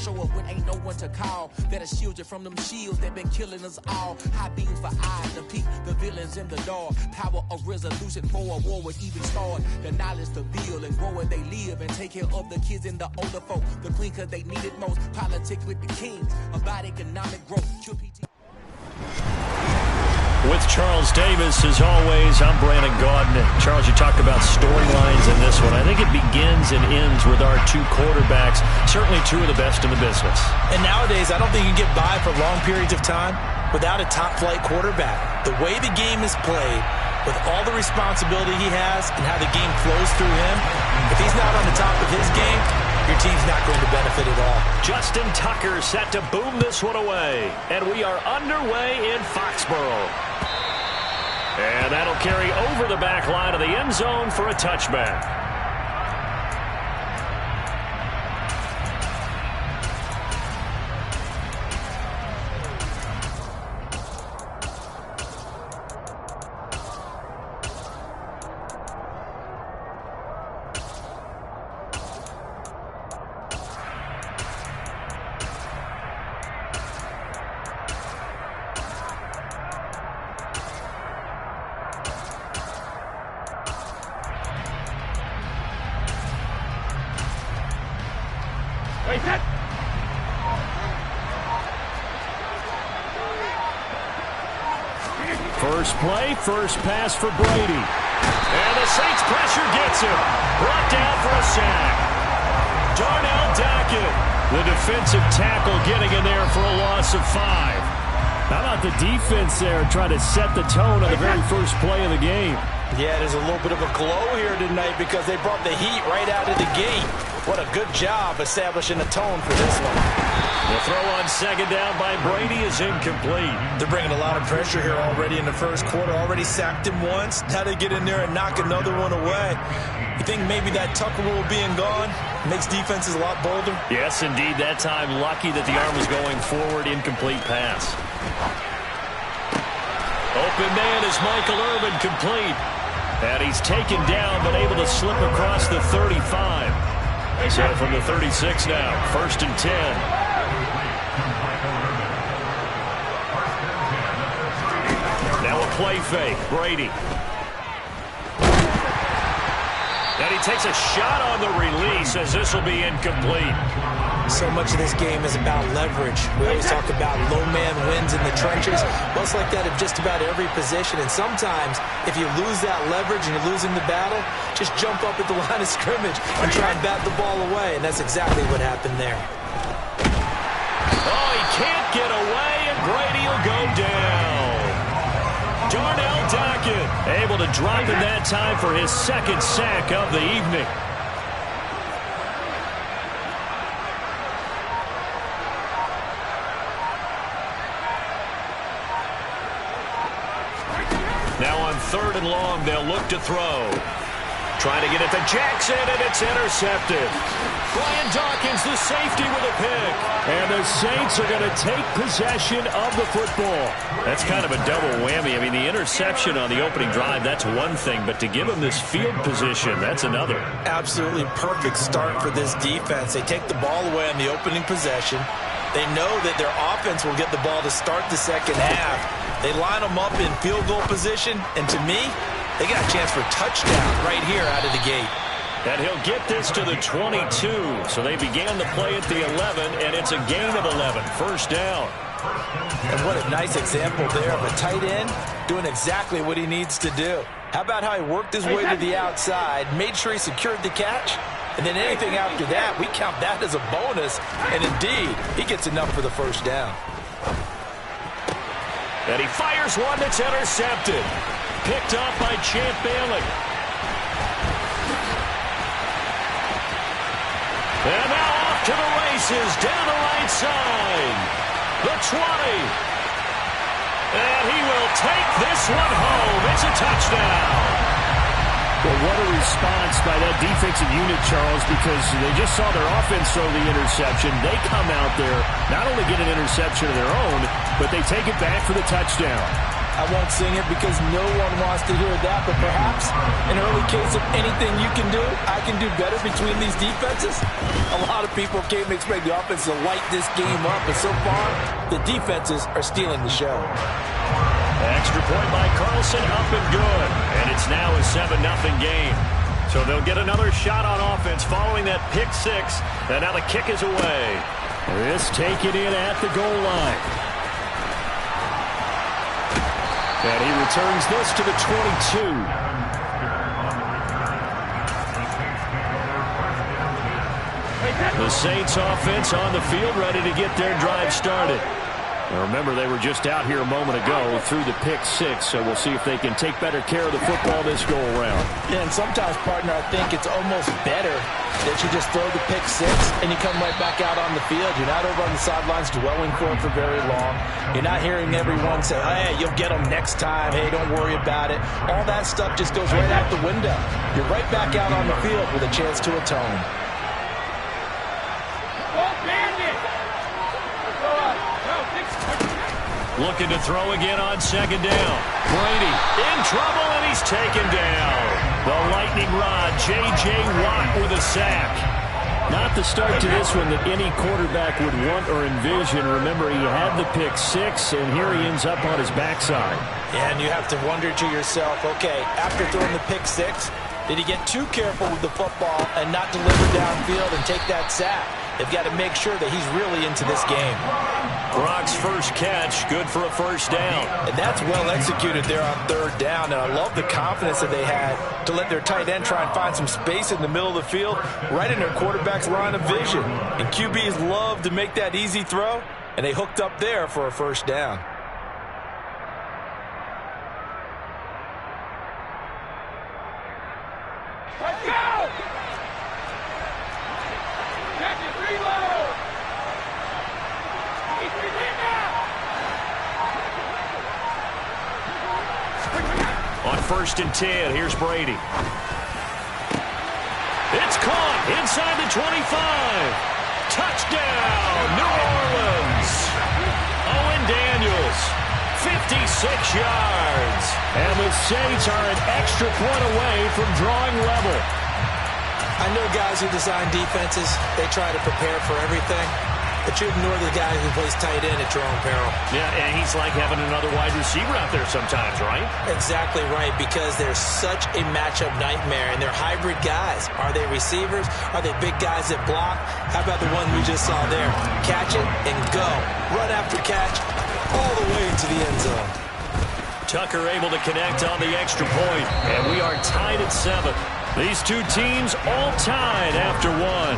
show up when ain't no one to call. That'll shield you from them shields that been killing us all. High beams for eyes to peek the villains in the dark. Power of resolution for a war would even start. The knowledge to build and grow where they live and take care of the kids and the older folk. The clean cause they need it most. Politics with the kings about economic growth. With Charles Davis, as always, I'm Brandon Gaudin. Charles, you talked about storylines in this one. I think it begins and ends with our two quarterbacks, certainly two of the best in the business. And nowadays, I don't think you can get by for long periods of time without a top-flight quarterback. The way the game is played, with all the responsibility he has and how the game flows through him, if he's not on the top of his game, your team's not going to benefit at all. Justin Tucker set to boom this one away. And we are underway in Foxborough. And that'll carry over the back line of the end zone for a touchback. First play, first pass for Brady. And the Saints pressure gets him. Brought down for a sack. Darnell Dockett, the defensive tackle, getting in there for a loss of 5. How about the defense there trying to set the tone on the very first play of the game? Yeah, there's a little bit of a glow here tonight because they brought the heat right out of the gate. What a good job establishing a tone for this one. The throw on second down by Brady is incomplete. They're bringing a lot of pressure here already in the first quarter. Already sacked him once. Now they get in there and knock another one away. You think maybe that Tucker rule being gone makes defenses a lot bolder? Yes, indeed. That time lucky that the arm was going forward. Incomplete pass. Open man is Michael Irvin, complete. And he's taken down but able to slip across the 35. So from the 36 now, 1st and 10. Now a play fake, Brady. And he takes a shot on the release as this will be incomplete. So much of this game is about leverage. We always talk about low man wins in the trenches. Well, it's like that of just about every position. And sometimes, if you lose that leverage and you're losing the battle, just jump up at the line of scrimmage and try and bat the ball away. And that's exactly what happened there. Oh, he can't get away, and Brady will go down. Darnell Dockett able to drop in that time for his second sack of the evening. Now on 3rd and long, they'll look to throw. Trying to get it to Jackson, and it's intercepted. Brian Dawkins, the safety, with a pick. And the Saints are going to take possession of the football. That's kind of a double whammy. I mean, the interception on the opening drive, that's one thing. But to give them this field position, that's another. Absolutely perfect start for this defense. They take the ball away on the opening possession. They know that their offense will get the ball to start the second half. They line them up in field goal position, and to me, they got a chance for a touchdown right here out of the gate. And he'll get this to the 22. So they began the play at the 11, and it's a gain of 11. First down. And what a nice example there of a tight end doing exactly what he needs to do. How about how he worked his way to the outside, made sure he secured the catch, and then anything after that, we count that as a bonus. And indeed, he gets enough for the first down. And he fires one that's intercepted. Picked up by Champ Bailey. And now off to the races, down the right side. The 20. And he will take this one home. It's a touchdown. Well, what a response by that defensive unit, Charles, because they just saw their offense throw the interception. They come out there, not only get an interception of their own, but they take it back for the touchdown. I won't sing it because no one wants to hear that, but perhaps an early case of anything you can do, I can do better between these defenses. A lot of people came to expect the offense to light this game up, but so far, the defenses are stealing the show. Extra point by Carlson, up and good. And it's now a 7-0 game. So they'll get another shot on offense following that pick six. And now the kick is away. This taken in at the goal line. And he returns this to the 22. The Saints offense on the field, ready to get their drive started. Now remember, they were just out here a moment ago through the pick six, so we'll see if they can take better care of the football this go-around. Yeah, and sometimes, partner, I think it's almost better that you just throw the pick six and you come right back out on the field. You're not over on the sidelines dwelling for it for very long. You're not hearing everyone say, hey, you'll get them next time. Hey, don't worry about it. All that stuff just goes right out the window. You're right back out on the field with a chance to atone. Looking to throw again on second down. Brady in trouble, and he's taken down. The lightning rod, J.J. Watt with a sack. Not the start to this one that any quarterback would want or envision. Remember, he had the pick six, and here he ends up on his backside. Yeah, and you have to wonder to yourself, okay, after throwing the pick six, did he get too careful with the football and not deliver downfield and take that sack? They've got to make sure that he's really into this game. Brock's first catch, good for a first down. And that's well executed there on third down. And I love the confidence that they had to let their tight end try and find some space in the middle of the field, right in their quarterback's line of vision. And QBs love to make that easy throw, and they hooked up there for a first down. Let's go! On 1st and 10, here's Brady. It's caught inside the 25. Touchdown, New Orleans. Owen Daniels, 56 yards. And the Saints are an extra point away from drawing level. I know guys who design defenses, they try to prepare for everything. But you ignore the guy who plays tight end at your own peril. Yeah, and he's like having another wide receiver out there sometimes, right? Exactly right, because they're such a matchup nightmare, and they're hybrid guys. Are they receivers? Are they big guys that block? How about the one we just saw there? Catch it and go. Run after catch all the way into the end zone. Tucker able to connect on the extra point, and we are tied at 7. These two teams all tied after one.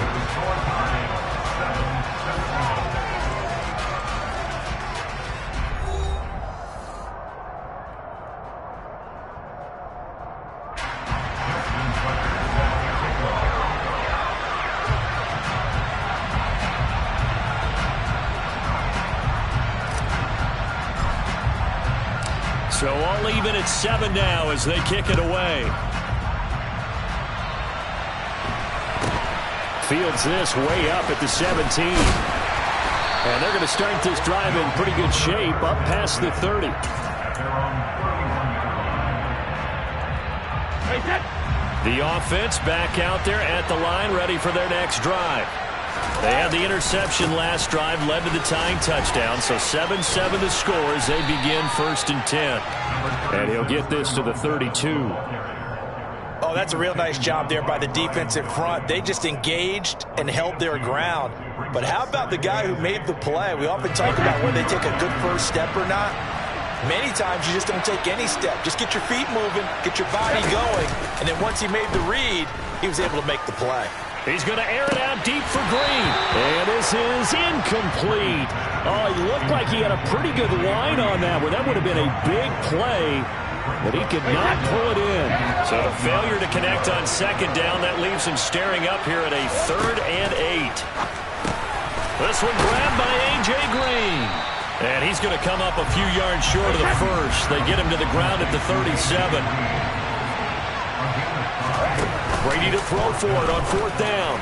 So all even at 7 now as they kick it away. Fields this way up at the 17. And they're going to start this drive in pretty good shape up past the 30. The offense back out there at the line, ready for their next drive. They had the interception last drive, led to the tying touchdown, so 7-7 the score as they begin 1st and 10. And he'll get this to the 32. Oh, that's a real nice job there by the defensive front. They just engaged and held their ground. But how about the guy who made the play? We often talk about whether they take a good first step or not. Many times you just don't take any step. Just get your feet moving, get your body going, and then once he made the read, he was able to make the play. He's going to air it out deep for Green. And this is incomplete. Oh, he looked like he had a pretty good line on that one. That would have been a big play, but he could not pull it in. So a failure to connect on second down. That leaves him staring up here at a 3rd and 8. This one grabbed by A.J. Green. And he's going to come up a few yards short of the first. They get him to the ground at the 37. Brady to throw for it on 4th down.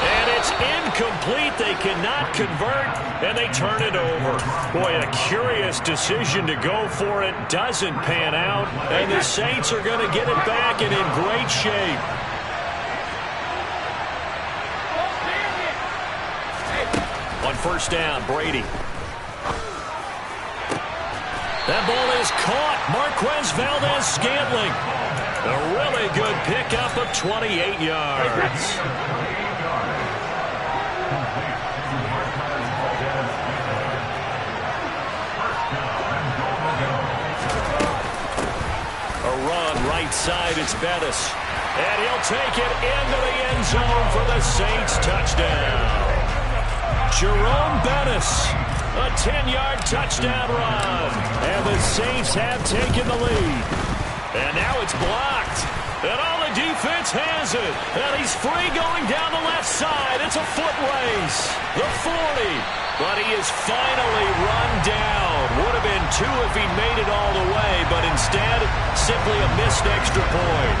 And it's It's incomplete. They cannot convert, and they turn it over. Boy, a curious decision to go for it. Doesn't pan out, and the Saints are going to get it back and in great shape. On first down, Brady. That ball is caught. Marquez Valdez-Scantling. A really good pickup of 28 yards. A run right side, it's Bettis. And he'll take it into the end zone for the Saints touchdown. Jerome Bettis, a 10-yard touchdown run. And the Saints have taken the lead. And now it's blocked. And all the defense has it. And he's free going down the left side. It's a foot race. The 40. But he is finally run down. Would have been 2 if he made it all the way. But instead, simply a missed extra point.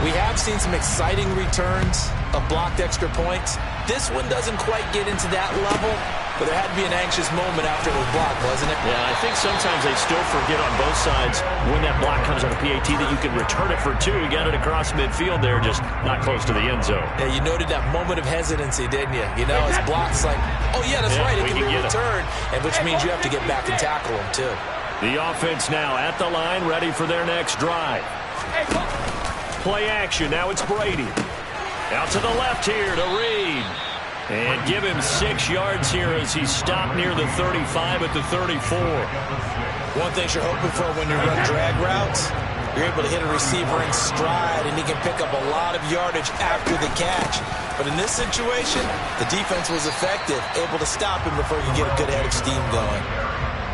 We have seen some exciting returns of blocked extra points. This one doesn't quite get into that level, but there had to be an anxious moment after it was blocked, wasn't it? Yeah, I think sometimes they still forget on both sides when that block comes on a PAT that you can return it for 2. He got it across midfield there, just not close to the end zone. Yeah, you noted that moment of hesitancy, didn't you? You know, his block's like, oh, yeah, that's right, it can be returned, and which means you have to get back and tackle him, too. The offense now at the line, ready for their next drive. Play action, now it's Brady. Out to the left here to Reed. And give him 6 yards here as he's stopped near the 35 at the 34. One thing you're hoping for when you run drag routes, you're able to hit a receiver in stride, and he can pick up a lot of yardage after the catch. But in this situation, the defense was effective, able to stop him before you get a good head of steam going.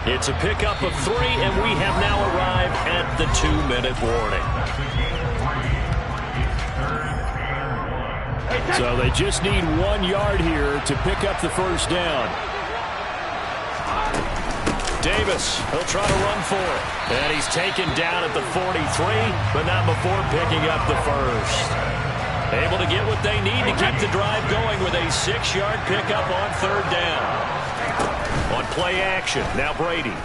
It's a pickup of 3, and we have now arrived at the 2-minute warning. So they just need 1 yard here to pick up the first down. Davis, he'll try to run for it. And he's taken down at the 43, but not before picking up the first. Able to get what they need to keep the drive going with a 6-yard pickup on third down. On play action, now Brady.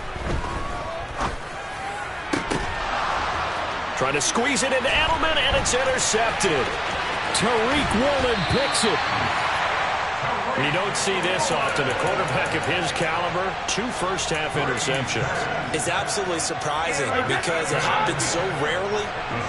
Trying to squeeze it into Edelman, and it's intercepted. Tariq Woolen picks it. You don't see this often. A quarterback of his caliber, 2 first-half interceptions. It's absolutely surprising because it happens so rarely.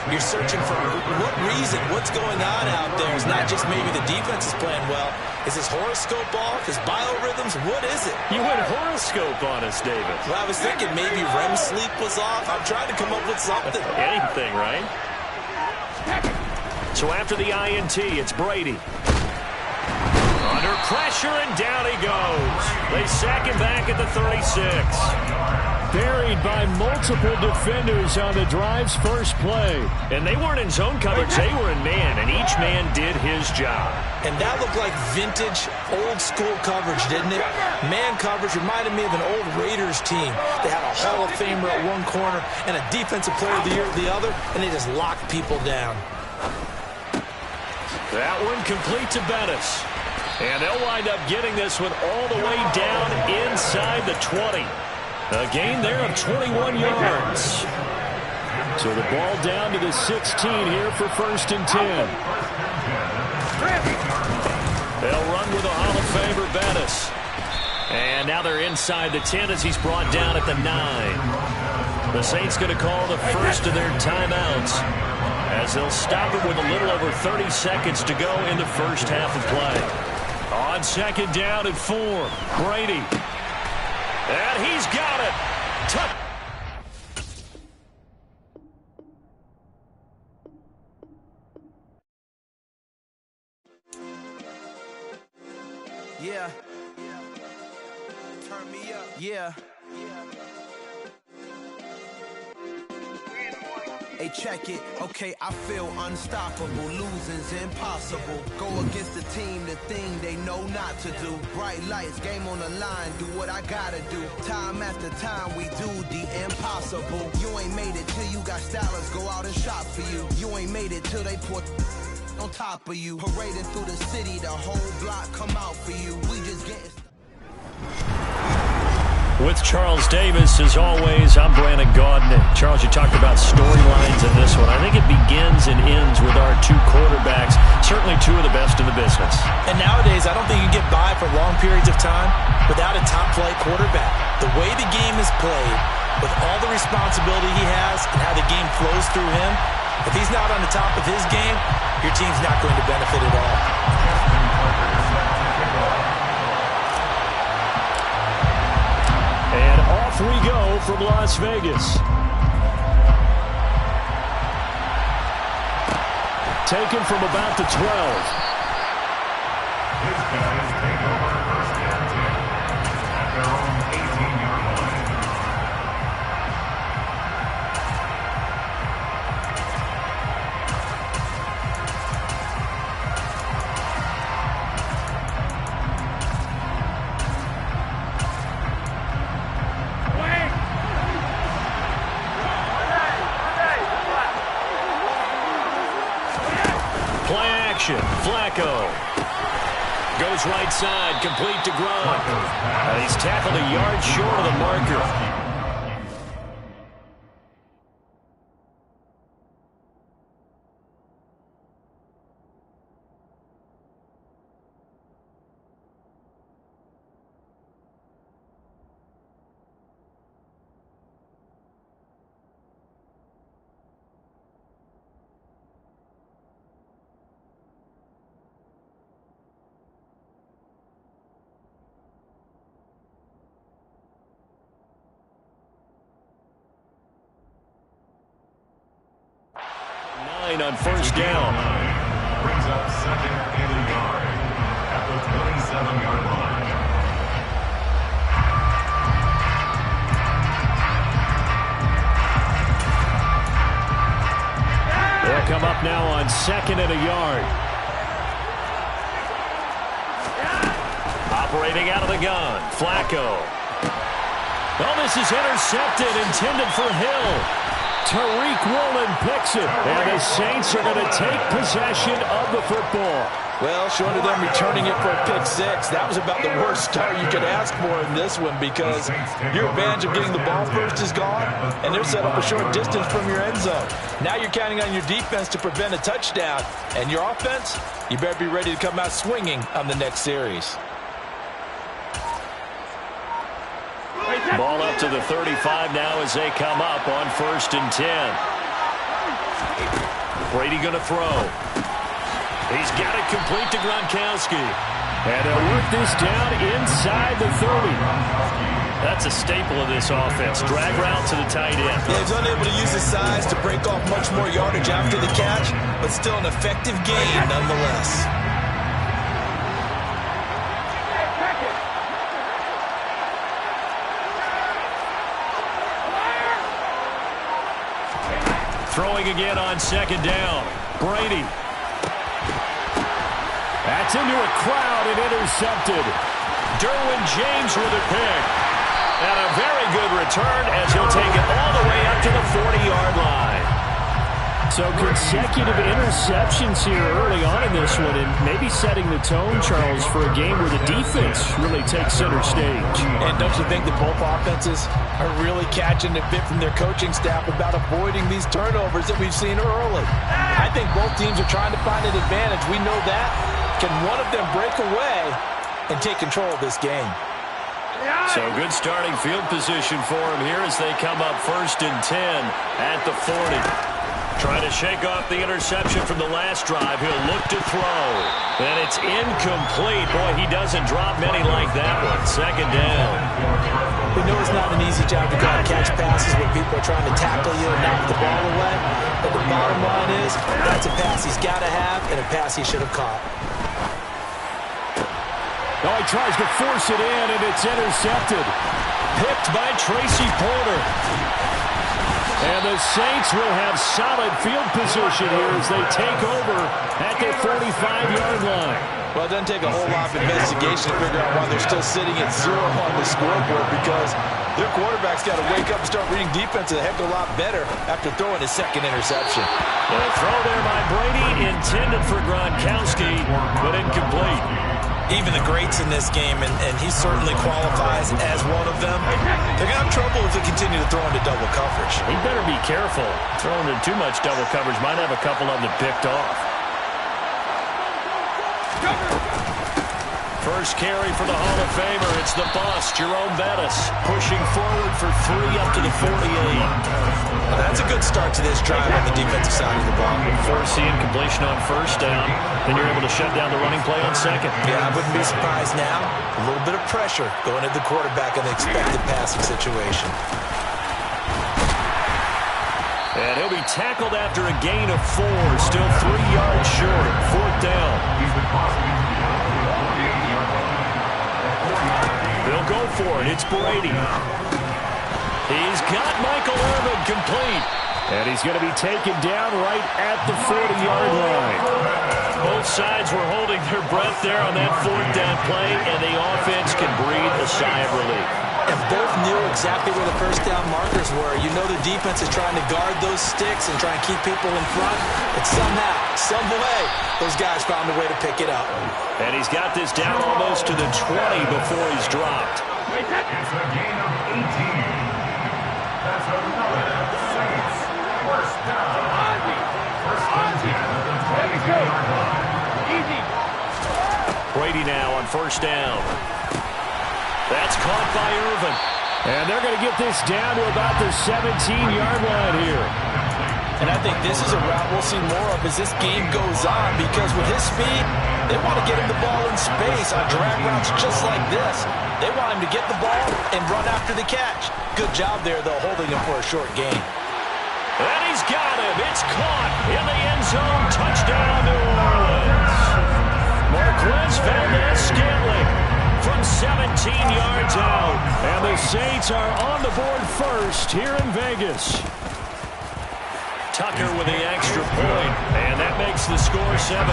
You're searching for what reason, what's going on out there. It's not just maybe the defense is playing well. Is his horoscope off? His biorhythms? What is it? You went horoscope on us, David. Well, I was thinking maybe REM sleep was off. I'm trying to come up with something. Anything, right? So after the INT, it's Brady. Under pressure, and down he goes. They sack him back at the 36. Buried by multiple defenders on the drive's first play. And they weren't in zone coverage. They were in man, and each man did his job. And that looked like vintage, old-school coverage, didn't it? Man coverage reminded me of an old Raiders team. They had a Hall of Famer at one corner and a defensive player of the year at the other, and they just locked people down. That one complete to Bettis. And they'll wind up getting this one all the way down inside the 20. A gain there of 21 yards. So the ball down to the 16 here for 1st and 10. They'll run with a Hall of Famer, Bettis. And now they're inside the 10 as he's brought down at the 9. The Saints going to call the first of their timeouts as they'll stop it with a little over 30 seconds to go in the first half of play. On 2nd down and 4, Brady. And he's got it. Yeah. Turn me up. Yeah. Hey, check it. Okay, I feel unstoppable. Losing's impossible. Go against the team, the thing they know not to do. Bright lights, game on the line. Do what I gotta do. Time after time, we do the impossible. You ain't made it till you got stylists go out and shop for you. You ain't made it till they put on top of you. Parading through the city, the whole block come out for you. We just getting With Charles Davis, as always, I'm Brandon Gaudin. Charles, you talked about storylines in this one. I think it begins and ends with our two quarterbacks, certainly two of the best in the business. And nowadays, I don't think you can get by for long periods of time without a top-flight quarterback. The way the game is played, with all the responsibility he has and how the game flows through him, if he's not on the top of his game, your team's not going to benefit at all. And off we go from Las Vegas. Taken from about the 12. His guys take over first and 10 at their own 18-yard line. Flacco goes right side, complete to Gronk. And he's tackled a yard short of the marker. On first down. Brings up second and a yard at the 27-yard line. They'll come up now on second and a yard. Operating out of the gun, Flacco. Oh, this is intercepted, intended for Hill. Tariq Woolen picks it, and the Saints are going to take possession of the football. Well, short of them returning it for a pick six, that was about the worst start you could ask for in this one because your advantage of getting the ball first is gone, and they're set up a short distance from your end zone. Now you're counting on your defense to prevent a touchdown, and your offense, you better be ready to come out swinging on the next series. Ball up to the 35 now as they come up on first and 10. Brady going to throw. He's got it complete to Gronkowski. And they'll work this down inside the 30. That's a staple of this offense. Drag route to the tight end. Yeah, he's unable to use his size to break off much more yardage after the catch, but still an effective gain nonetheless. Throwing again on second down. Brady. That's into a crowd and intercepted. Derwin James with a pick. And a very good return as he'll take it all the way up to the 40-yard line. So consecutive interceptions here early on in this one, and maybe setting the tone, Charles, for a game where the defense really takes center stage. And don't you think that both offenses are really catching a bit from their coaching staff about avoiding these turnovers that we've seen early? I think both teams are trying to find an advantage. We know that. Can one of them break away and take control of this game? So good starting field position for him here as they come up first and 10 at the 40. Trying to shake off the interception from the last drive. He'll look to throw. And it's incomplete. Boy, he doesn't drop many like that one. Second down. We know it's not an easy job to go out and catch passes when people are trying to tackle you and knock the ball away. But the bottom line is, that's a pass he's got to have and a pass he should have caught. Oh, he tries to force it in, and it's intercepted. Picked by Tracy Porter. And the Saints will have solid field position here as they take over at their 45-yard line. Well, it doesn't take a whole lot of investigation to figure out why they're still sitting at 0 on the scoreboard because Their quarterback's got to wake up and start reading defense a heck of a lot better after throwing his second interception. The throw there by Brady, intended for Gronkowski, but incomplete. Even the greats in this game, and he certainly qualifies as one of them, they're going to have trouble if they continue to throw into double coverage. He better be careful. Throwing into too much double coverage might have a couple of them picked off. First carry for the Hall of Famer. It's the boss, Jerome Bettis, pushing forward for 3 up to the 48. Well, that's a good start to this drive on the defensive side of the ball. Force the incompletion on first down. Then you're able to shut down the running play on second. Yeah, I wouldn't be surprised now. A little bit of pressure going at the quarterback in the expected passing situation. And he'll be tackled after a gain of 4. Still 3 yards short. 4th down. They'll go for it. It's Brady. He's got Michael Irvin complete. And he's going to be taken down right at the 40-yard line. Both sides were holding their breath there on that 4th down play, and the offense can breathe a sigh of relief. And both knew exactly where the first down markers were. You know the defense is trying to guard those sticks and try and keep people in front. But somehow, some way, those guys found a way to pick it up. And he's got this down almost to the 20 before he's dropped. It's a gain of 18. That's another Saints first down. First and 10 at the 22-yard line. Brady now on first down. That's caught by Irvin. And they're going to get this down to about the 17-yard line here. And I think this is a route we'll see more of as this game goes on, because with his speed, they want to get him the ball in space on drag routes just like this. They want him to get the ball and run after the catch. Good job there, though, holding him for a short gain. And he's got him. It's caught in the end zone. Touchdown, New Orleans. Marquez Valdez-Scantling from 17 yards out. And the Saints are on the board first here in Vegas. Tucker with the extra point, and that makes the score 7-0.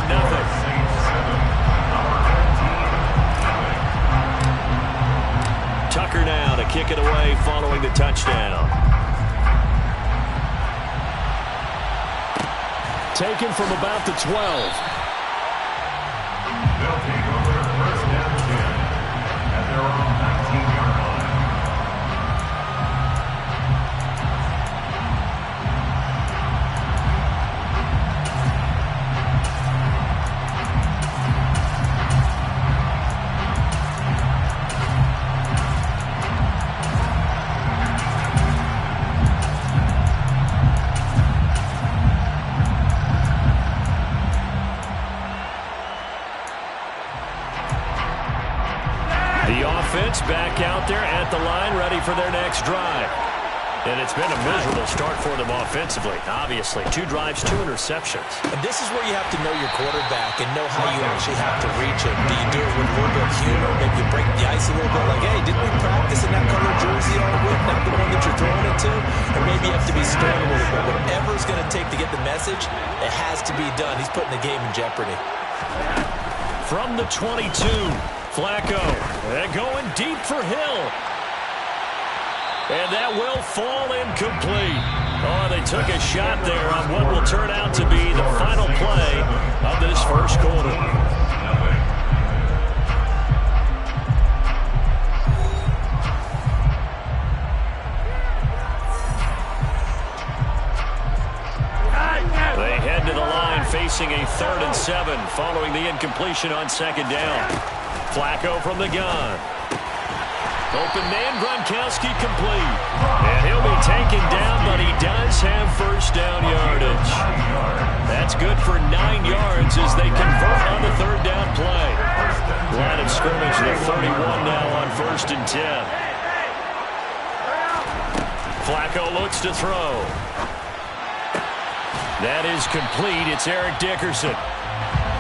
Tucker now to kick it away following the touchdown. Taken from about the 12. They'll take over first and 10 at their own 19-yard line. Back out there at the line, ready for their next drive. And it's been a miserable start for them offensively, obviously. 2 drives, 2 interceptions. And this is where you have to know your quarterback and know how you actually have to reach him. Do you do it with a little bit of humor? Maybe you break the ice a little bit, like, hey, didn't we practice in that color jersey all week, not the one that you're throwing it to? Or maybe you have to be stern a little bit. Whatever it's going to take to get the message, it has to be done. He's putting the game in jeopardy. From the 22, Flacco, and going deep for Hill. And that will fall incomplete. Oh, they took a shot there on what will turn out to be the final play of this first quarter. They head to the line facing a 3rd and 7 following the incompletion on second down. Flacco from the gun. Open man, Gronkowski complete. And he'll be taken down, but he does have first down yardage. That's good for 9 yards as they convert on the 3rd down play. Line of scrimmage, the 31 now on 1st and 10. Flacco looks to throw. That is complete. It's Eric Dickerson.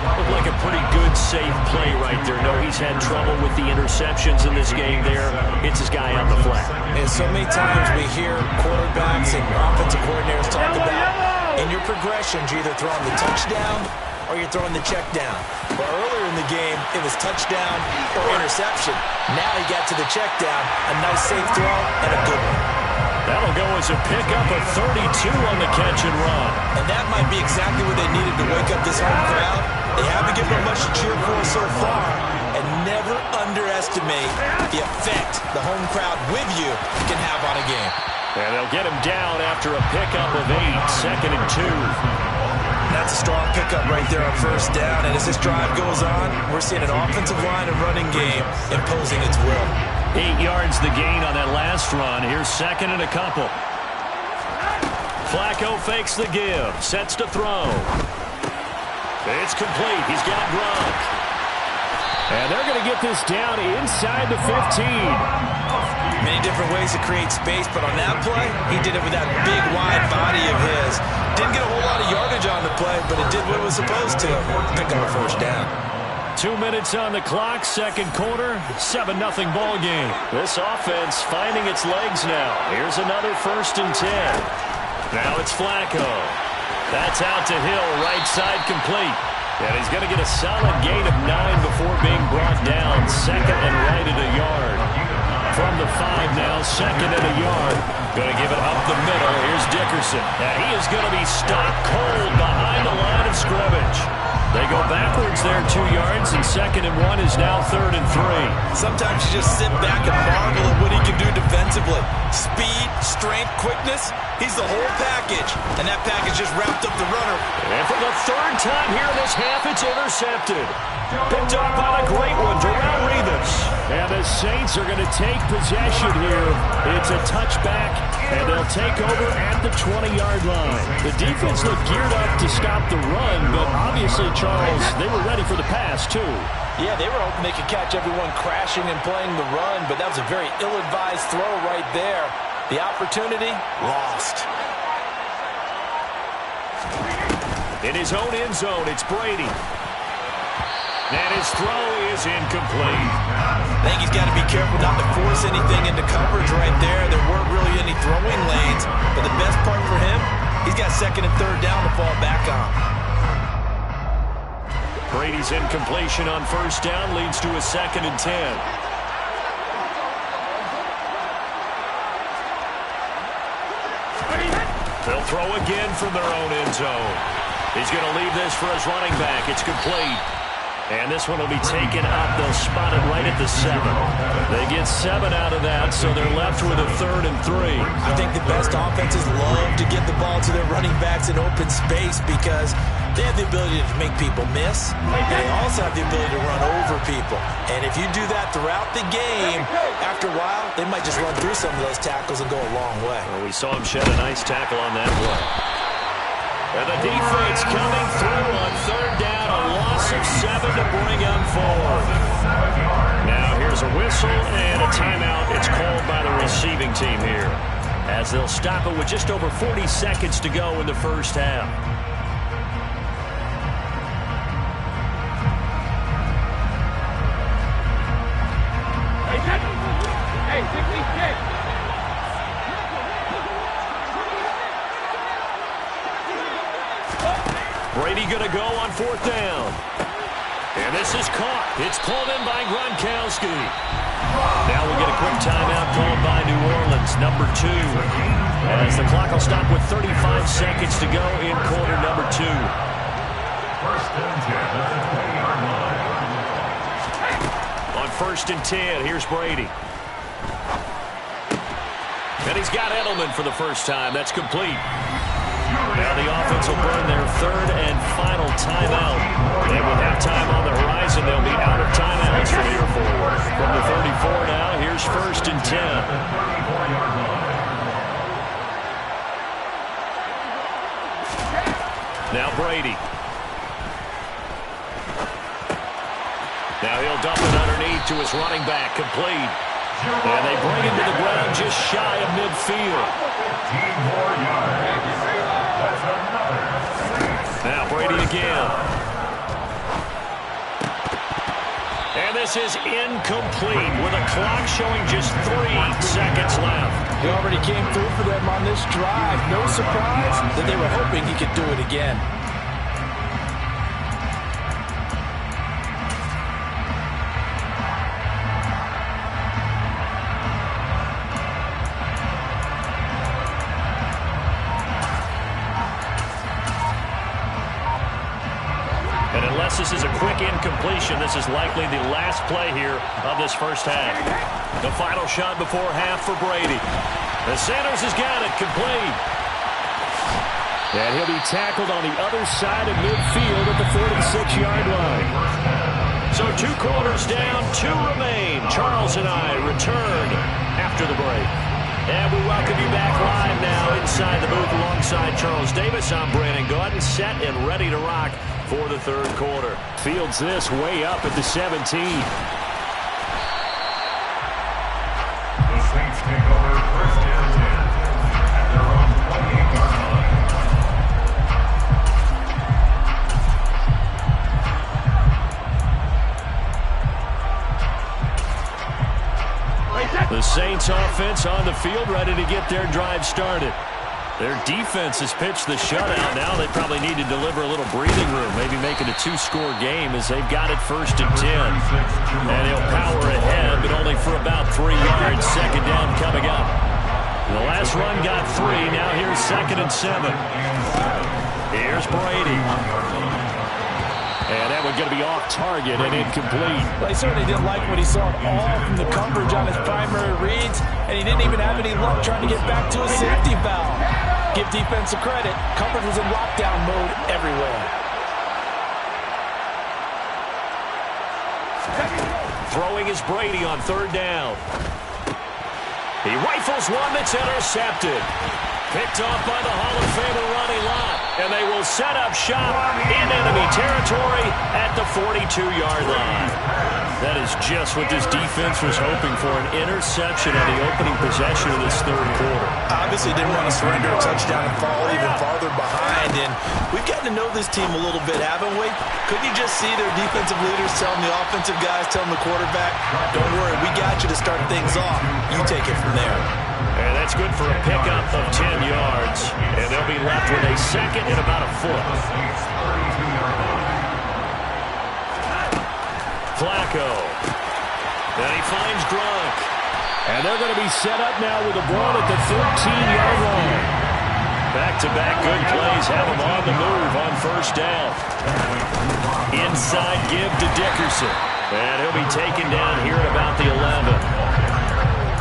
Looked like a pretty good, safe play right there. No, he's had trouble with the interceptions in this game there. It's his guy on the flat. And so many times we hear quarterbacks and offensive coordinators talk about in your progressions, you're either throwing the touchdown or you're throwing the check down. But earlier in the game, it was touchdown or interception. Now he got to the check down, a nice safe throw, and a good one. That'll go as a pickup of 32 on the catch and run. And that might be exactly what they needed to wake up this home crowd. They haven't given them much to cheer for so far. And never underestimate the effect the home crowd with you can have on a game. And they'll get him down after a pickup of 8, 2nd and 2. That's a strong pickup right there on first down. And as this drive goes on, we're seeing an offensive line and running game imposing its will. 8 yards the gain on that last run. Here's 2nd and a couple. Flacco fakes the give. Sets to throw. It's complete. He's got Gronk. And they're going to get this down inside the 15. Many different ways to create space, but on that play, he did it with that big, wide body of his. Didn't get a whole lot of yardage on the play, but it did what it was supposed to. Pick up a first down. 2 minutes on the clock, second quarter, 7-0 ball game. This offense finding its legs now. Here's another 1st and 10. Now it's Flacco. That's out to Hill, right side complete. And he's going to get a solid gain of 9 before being brought down. 2nd and right at a yard. From the 5 now, 2nd and a yard. Going to give it up the middle. Here's Dickerson. And he is going to be stopped cold behind the line of scrimmage. They go backwards there 2 yards, and 2nd and 1 is now 3rd and 3. Sometimes you just sit back and marvel at what he can do defensively. Speed, strength, quickness, he's the whole package. And that package just wrapped up the runner. And for the 3rd time here in this half, it's intercepted. Picked up on a great one, Darrelle Revis. And the Saints are going to take possession here. It's a touchback, and they'll take over at the 20-yard line. The defense looked geared up to stop the run, but obviously, Charles, they were ready for the pass, too. Yeah, they were hoping they could catch everyone crashing and playing the run, but that was a very ill-advised throw right there. The opportunity, lost. In his own end zone, it's Brady. And his throw is incomplete. I think he's got to be careful not to force anything into coverage right there. There weren't really any throwing lanes, but the best part for him, he's got 2nd and 3rd down to fall back on. Brady's incompletion on 1st down leads to a 2nd and 10. They'll throw again from their own end zone. He's going to leave this for his running back. It's complete. And this one will be taken up. They'll spot it right at the 7. They get 7 out of that, so they're left with a 3rd and 3. I think the best offenses love to get the ball to their running backs in open space because they have the ability to make people miss, and they also have the ability to run over people. And if you do that throughout the game, after a while, they might just run through some of those tackles and go a long way. Well, we saw him shed a nice tackle on that play. And the defense coming through on 3rd down, a loss of 7 to bring them forward. Now here's a whistle and a timeout. It's called by the receiving team here, as they'll stop it with just over 40 seconds to go in the 1st half. Brady going to go on 4th down. And this is caught. It's pulled in by Gronkowski. Now we get a quick timeout called by New Orleans, number 2. As the clock will stop with 35 seconds to go in quarter number 2. 1st and 10 at the 20-yard line. On 1st and 10, here's Brady. And he's got Edelman for the first time. That's complete. Now the offense will burn their 3rd and final timeout. And with halftime on the horizon, they'll be out of timeouts from here forward. From the 34 now, here's 1st and 10. Now Brady. Now he'll dump it underneath to his running back, complete. And they bring him to the ground just shy of midfield. 15 more yards. That's another 6. Now Brady again. And this is incomplete with a clock showing just 3 seconds left. He already came through for them on this drive. No surprise that they were hoping he could do it again. quick incompletion. This is likely the last play here of this first half. The final shot before half for Brady. The Sanders has got it complete. And he'll be tackled on the other side of midfield at the 46-yard line. So 2 quarters down, 2 remain. Charles and I return after the break. And we welcome you back live now inside the booth alongside Charles Davis. I'm Brandon Gaudin, set and ready to rock for the third quarter. Fields this way up at the 17. The Saints take over first and 10 at their own 28-yard line. The Saints offense on the field, ready to get their drive started. Their defense has pitched the shutout. Now they probably need to deliver a little breathing room, maybe make it a 2-score game as they've got it first and 10. And he'll power ahead, but only for about 3 yards. Second down coming up. The last run got 3. Now here's second and 7. Here's Brady. And that one's going to be off target and incomplete. Well, he certainly didn't like what he saw all from the coverage on his primary reads, and he didn't even have any luck trying to get back to his safety valve. Give defense credit. Coverage was in lockdown mode everywhere. Throwing is Brady on third down. He rifles one that's intercepted. Picked off by the Hall of Famer Ronnie Lott. And they will set up shop in enemy territory at the 42-yard line. That is just what this defense was hoping for, an interception on the opening possession of this third quarter. Obviously didn't want to surrender a touchdown and fall even farther behind. And we've gotten to know this team a little bit, haven't we? Couldn't you just see their defensive leaders telling the offensive guys, telling the quarterback, don't worry, we got you to start things off. You take it from there. And that's good for a pickup of 10 yards. And they'll be left with a second and about a foot. Flacco. Then he finds Gronk. And they're going to be set up now with the ball at the 13-yard line. Back-to-back good plays have them on the move on first down. Inside give to Dickerson. And he'll be taken down here at about the 11.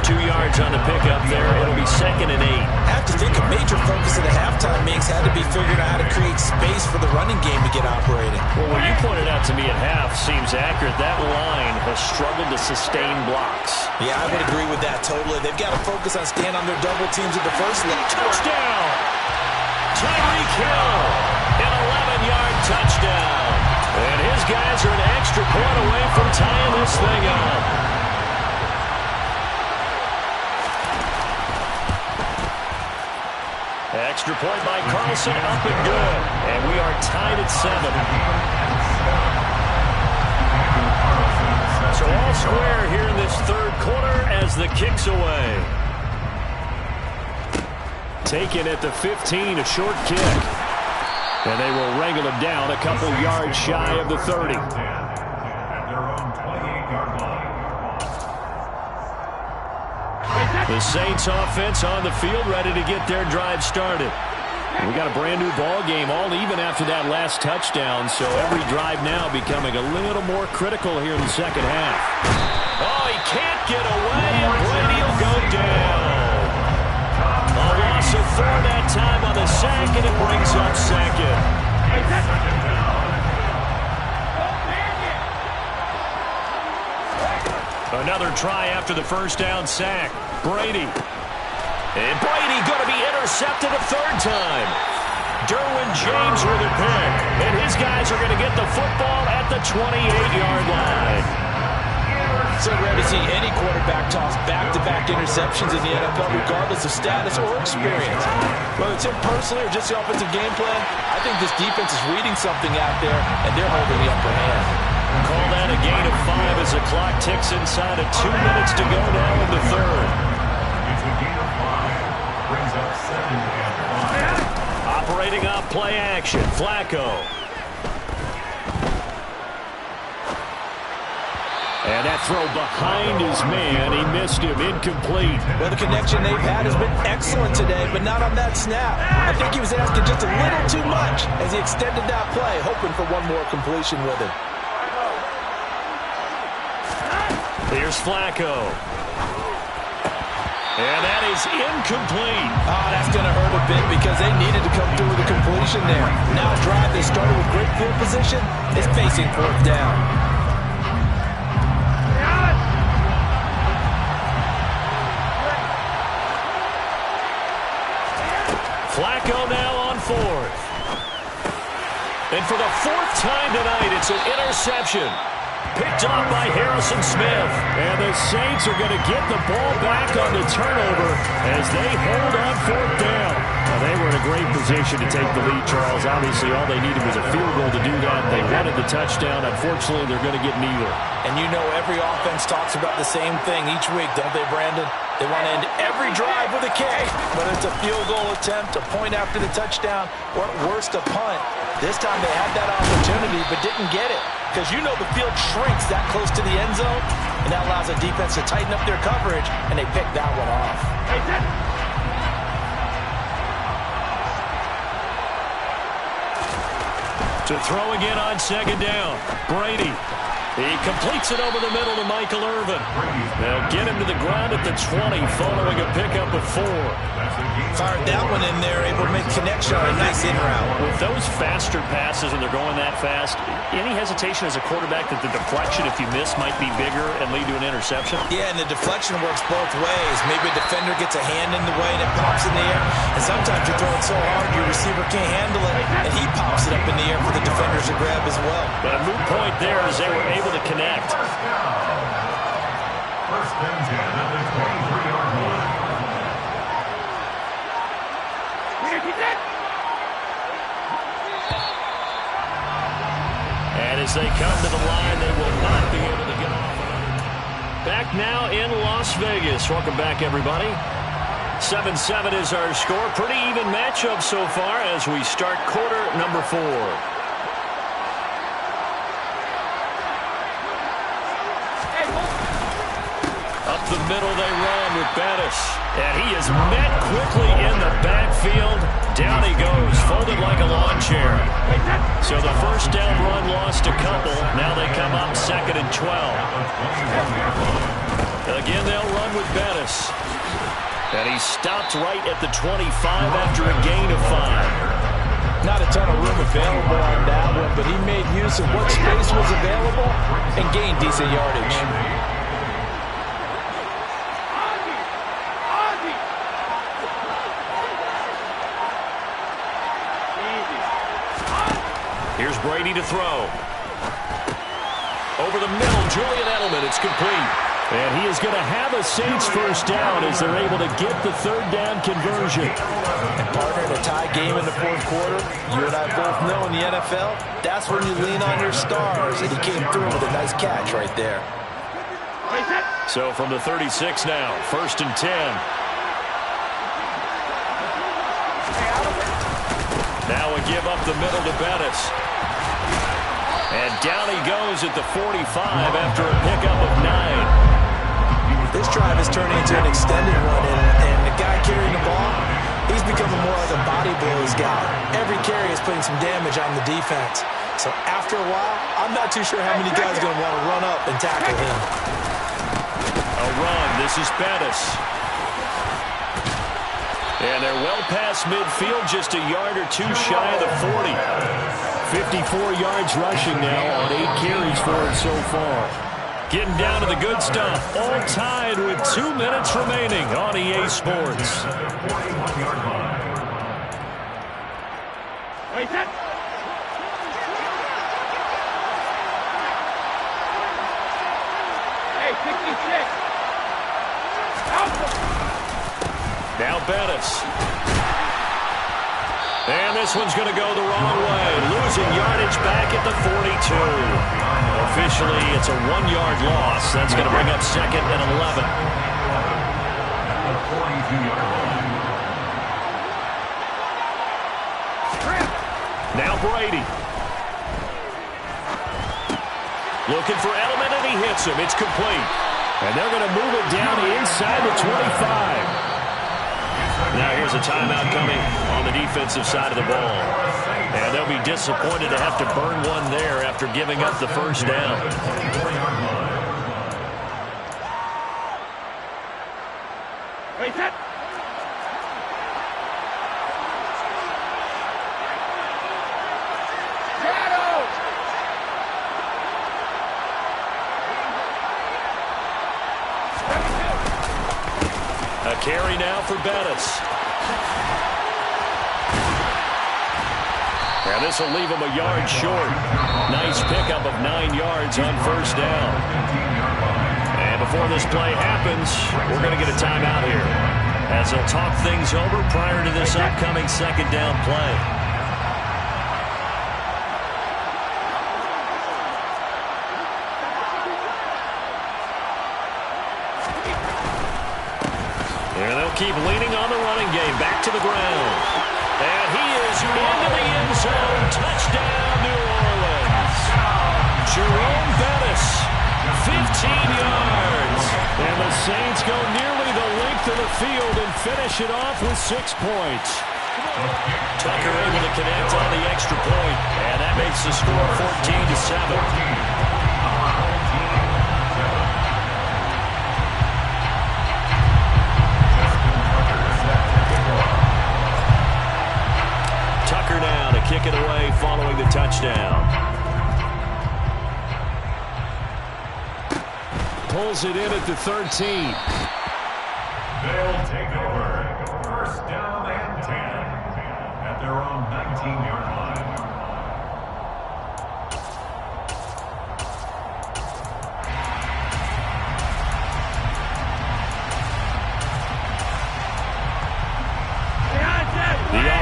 2 yards on the pickup there. It'll be second and 8. I have to think a major focus of the halftime mix had to be figuring out how to create space for the running game to get operating. Well, what you pointed out to me at half seems accurate. That line has struggled to sustain blocks. Yeah, I would agree with that totally. They've got to focus on staying on their double teams at the first leg. Touchdown! Tyreek Hill, an 11-yard touchdown. And his guys are an extra point away from tying this thing up. Extra point by Carlson, up and good. And we are tied at 7. So all square here in this third quarter as the kick's away. Taken at the 15, a short kick. And they will wrangle him down a couple yards shy of the 30. The Saints offense on the field, ready to get their drive started. We got a brand new ball game, all even after that last touchdown, so every drive now becoming a little more critical here in the second half. Oh, he can't get away, and Brady will go down. A loss of 4 that time on the sack, and it brings up second. Another try after the first down sack. Brady. And Brady going to be intercepted a third time. Derwin James with a pick. And his guys are going to get the football at the 28-yard line. So rare to see any quarterback toss back-to-back interceptions in the NFL, regardless of status or experience. Whether it's him personally or just the offensive game plan, I think this defense is reading something out there, and they're holding the upper hand. Call that a gain of 5 as the clock ticks inside of 2 minutes to go now in the third. It's a gain of 5. Brings up 7 and 5. Operating off play action, Flacco. And that throw behind his man, he missed him, incomplete. Well, the connection they've had has been excellent today, but not on that snap. I think he was asking just a little too much as he extended that play, hoping for one more completion with it. Here's Flacco. And that is incomplete. Oh, that's going to hurt a bit because they needed to come through with a completion there. Now a drive that started with great field position is facing fourth down. Flacco now on fourth. And for the fourth time tonight, it's an interception. Picked off by Harrison Smith. And the Saints are going to get the ball back on the turnover as they hold on fourth down. Well, they were in a great position to take the lead, Charles. Obviously, all they needed was a field goal to do that. They wanted the touchdown. Unfortunately, they're going to get neither. And you know every offense talks about the same thing each week, don't they, Brandon? They want to end every drive with a kick, whether it's a field goal attempt, a point after the touchdown, or at worst a punt. This time they had that opportunity but didn't get it because you know the field shrinks that close to the end zone, and that allows the defense to tighten up their coverage, and they picked that one off. To throw again on second down. Brady. He completes it over the middle to Michael Irvin. They'll get him to the ground at the 20 following a pickup of 4. Fired that one in there, able to make connection on a nice in route. With those faster passes and they're going that fast, any hesitation as a quarterback that the deflection, if you miss, might be bigger and lead to an interception? Yeah, and the deflection works both ways. Maybe a defender gets a hand in the way and it pops in the air. And sometimes you throw it so hard your receiver can't handle it, and he pops it up in the air for the defenders to grab as well. But a moot point there as they were able to connect. First and 10 at the 23-yard line. And as they come to the line, they will not be able to get off. Back now in Las Vegas. Welcome back, everybody. 7-7 is our score. Pretty even matchup so far as we start quarter number 4. Up the middle they run with Bettis. And he is met quickly in the backfield. Down he goes, folded like a lawn chair. So the first down run lost a couple. Now they come up 2nd and 12. Again, they'll run with Bettis. And he stopped right at the 25 after a gain of 5. Not a ton of room available on that one, but he made use of what space was available and gained decent yardage. Here's Brady to throw. Over the middle, Julian Edelman, it's complete. And he is going to have a Saints first down as they're able to get the third down conversion. And partner, in a tie game in the fourth quarter, you and I both know in the NFL, that's when you lean on your stars, and he came through with a nice catch right there. So from the 36 now, 1st and 10. Now a give up the middle to Bettis. And down he goes at the 45 after a pickup of 9. This drive is turning into an extended one, and the guy carrying the ball, he's becoming more like a body blows guy. Every carry is putting some damage on the defense. So after a while, I'm not too sure how many guys are going to want to run up and tackle him. A run. This is Bettis. And they're well past midfield, just a yard or two shy of the 40. 54 yards rushing now on 8 carries for him so far. Getting down to the good stuff. All tied with 2 minutes remaining on EA Sports. Now Bettis. And this one's going to go the wrong way. Losing yardage back at the 42. Officially, it's a 1-yard loss. That's going to bring up 2nd and 11. Now Brady. Looking for Edelman, and he hits him. It's complete. And they're going to move it down inside the 25. Now here's a timeout coming on the defensive side of the ball. And they'll be disappointed to have to burn one there after giving up the first down. A carry now for Bettis. And this will leave him a yard short. Nice pickup of 9 yards on first down. And before this play happens, we're going to get a timeout here, as they'll talk things over prior to this upcoming second down play. And they'll keep leaning on the running game. Back to the ground. And he is into the end zone. Touchdown, New Orleans. Jerome Bettis, 15 yards. And the Saints go nearly the length of the field and finish it off with 6 points. Tucker able to connect on the extra point. And that makes the score 14-7. Now to kick it away following the touchdown. Pulls it in at the 13. They'll take over. First down and 10 at their own 19-yard line.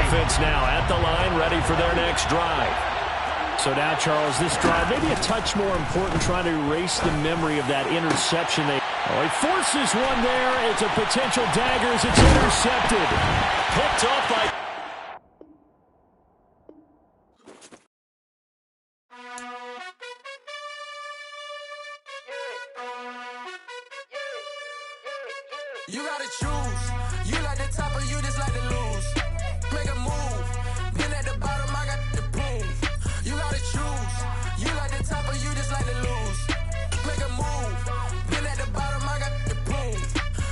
Offense now at the line, ready for their next drive. So now, Charles, this drive maybe a touch more important, trying to erase the memory of that interception. Oh, he forces one there. It's a potential dagger as it's intercepted. Picked off by... You gotta choose. You like the top or you just like to lose. Make a move. Been at the bottom, I got the boom. You gotta choose. You like the top or you just like to lose. Make a move. Been at the bottom, I got the boom.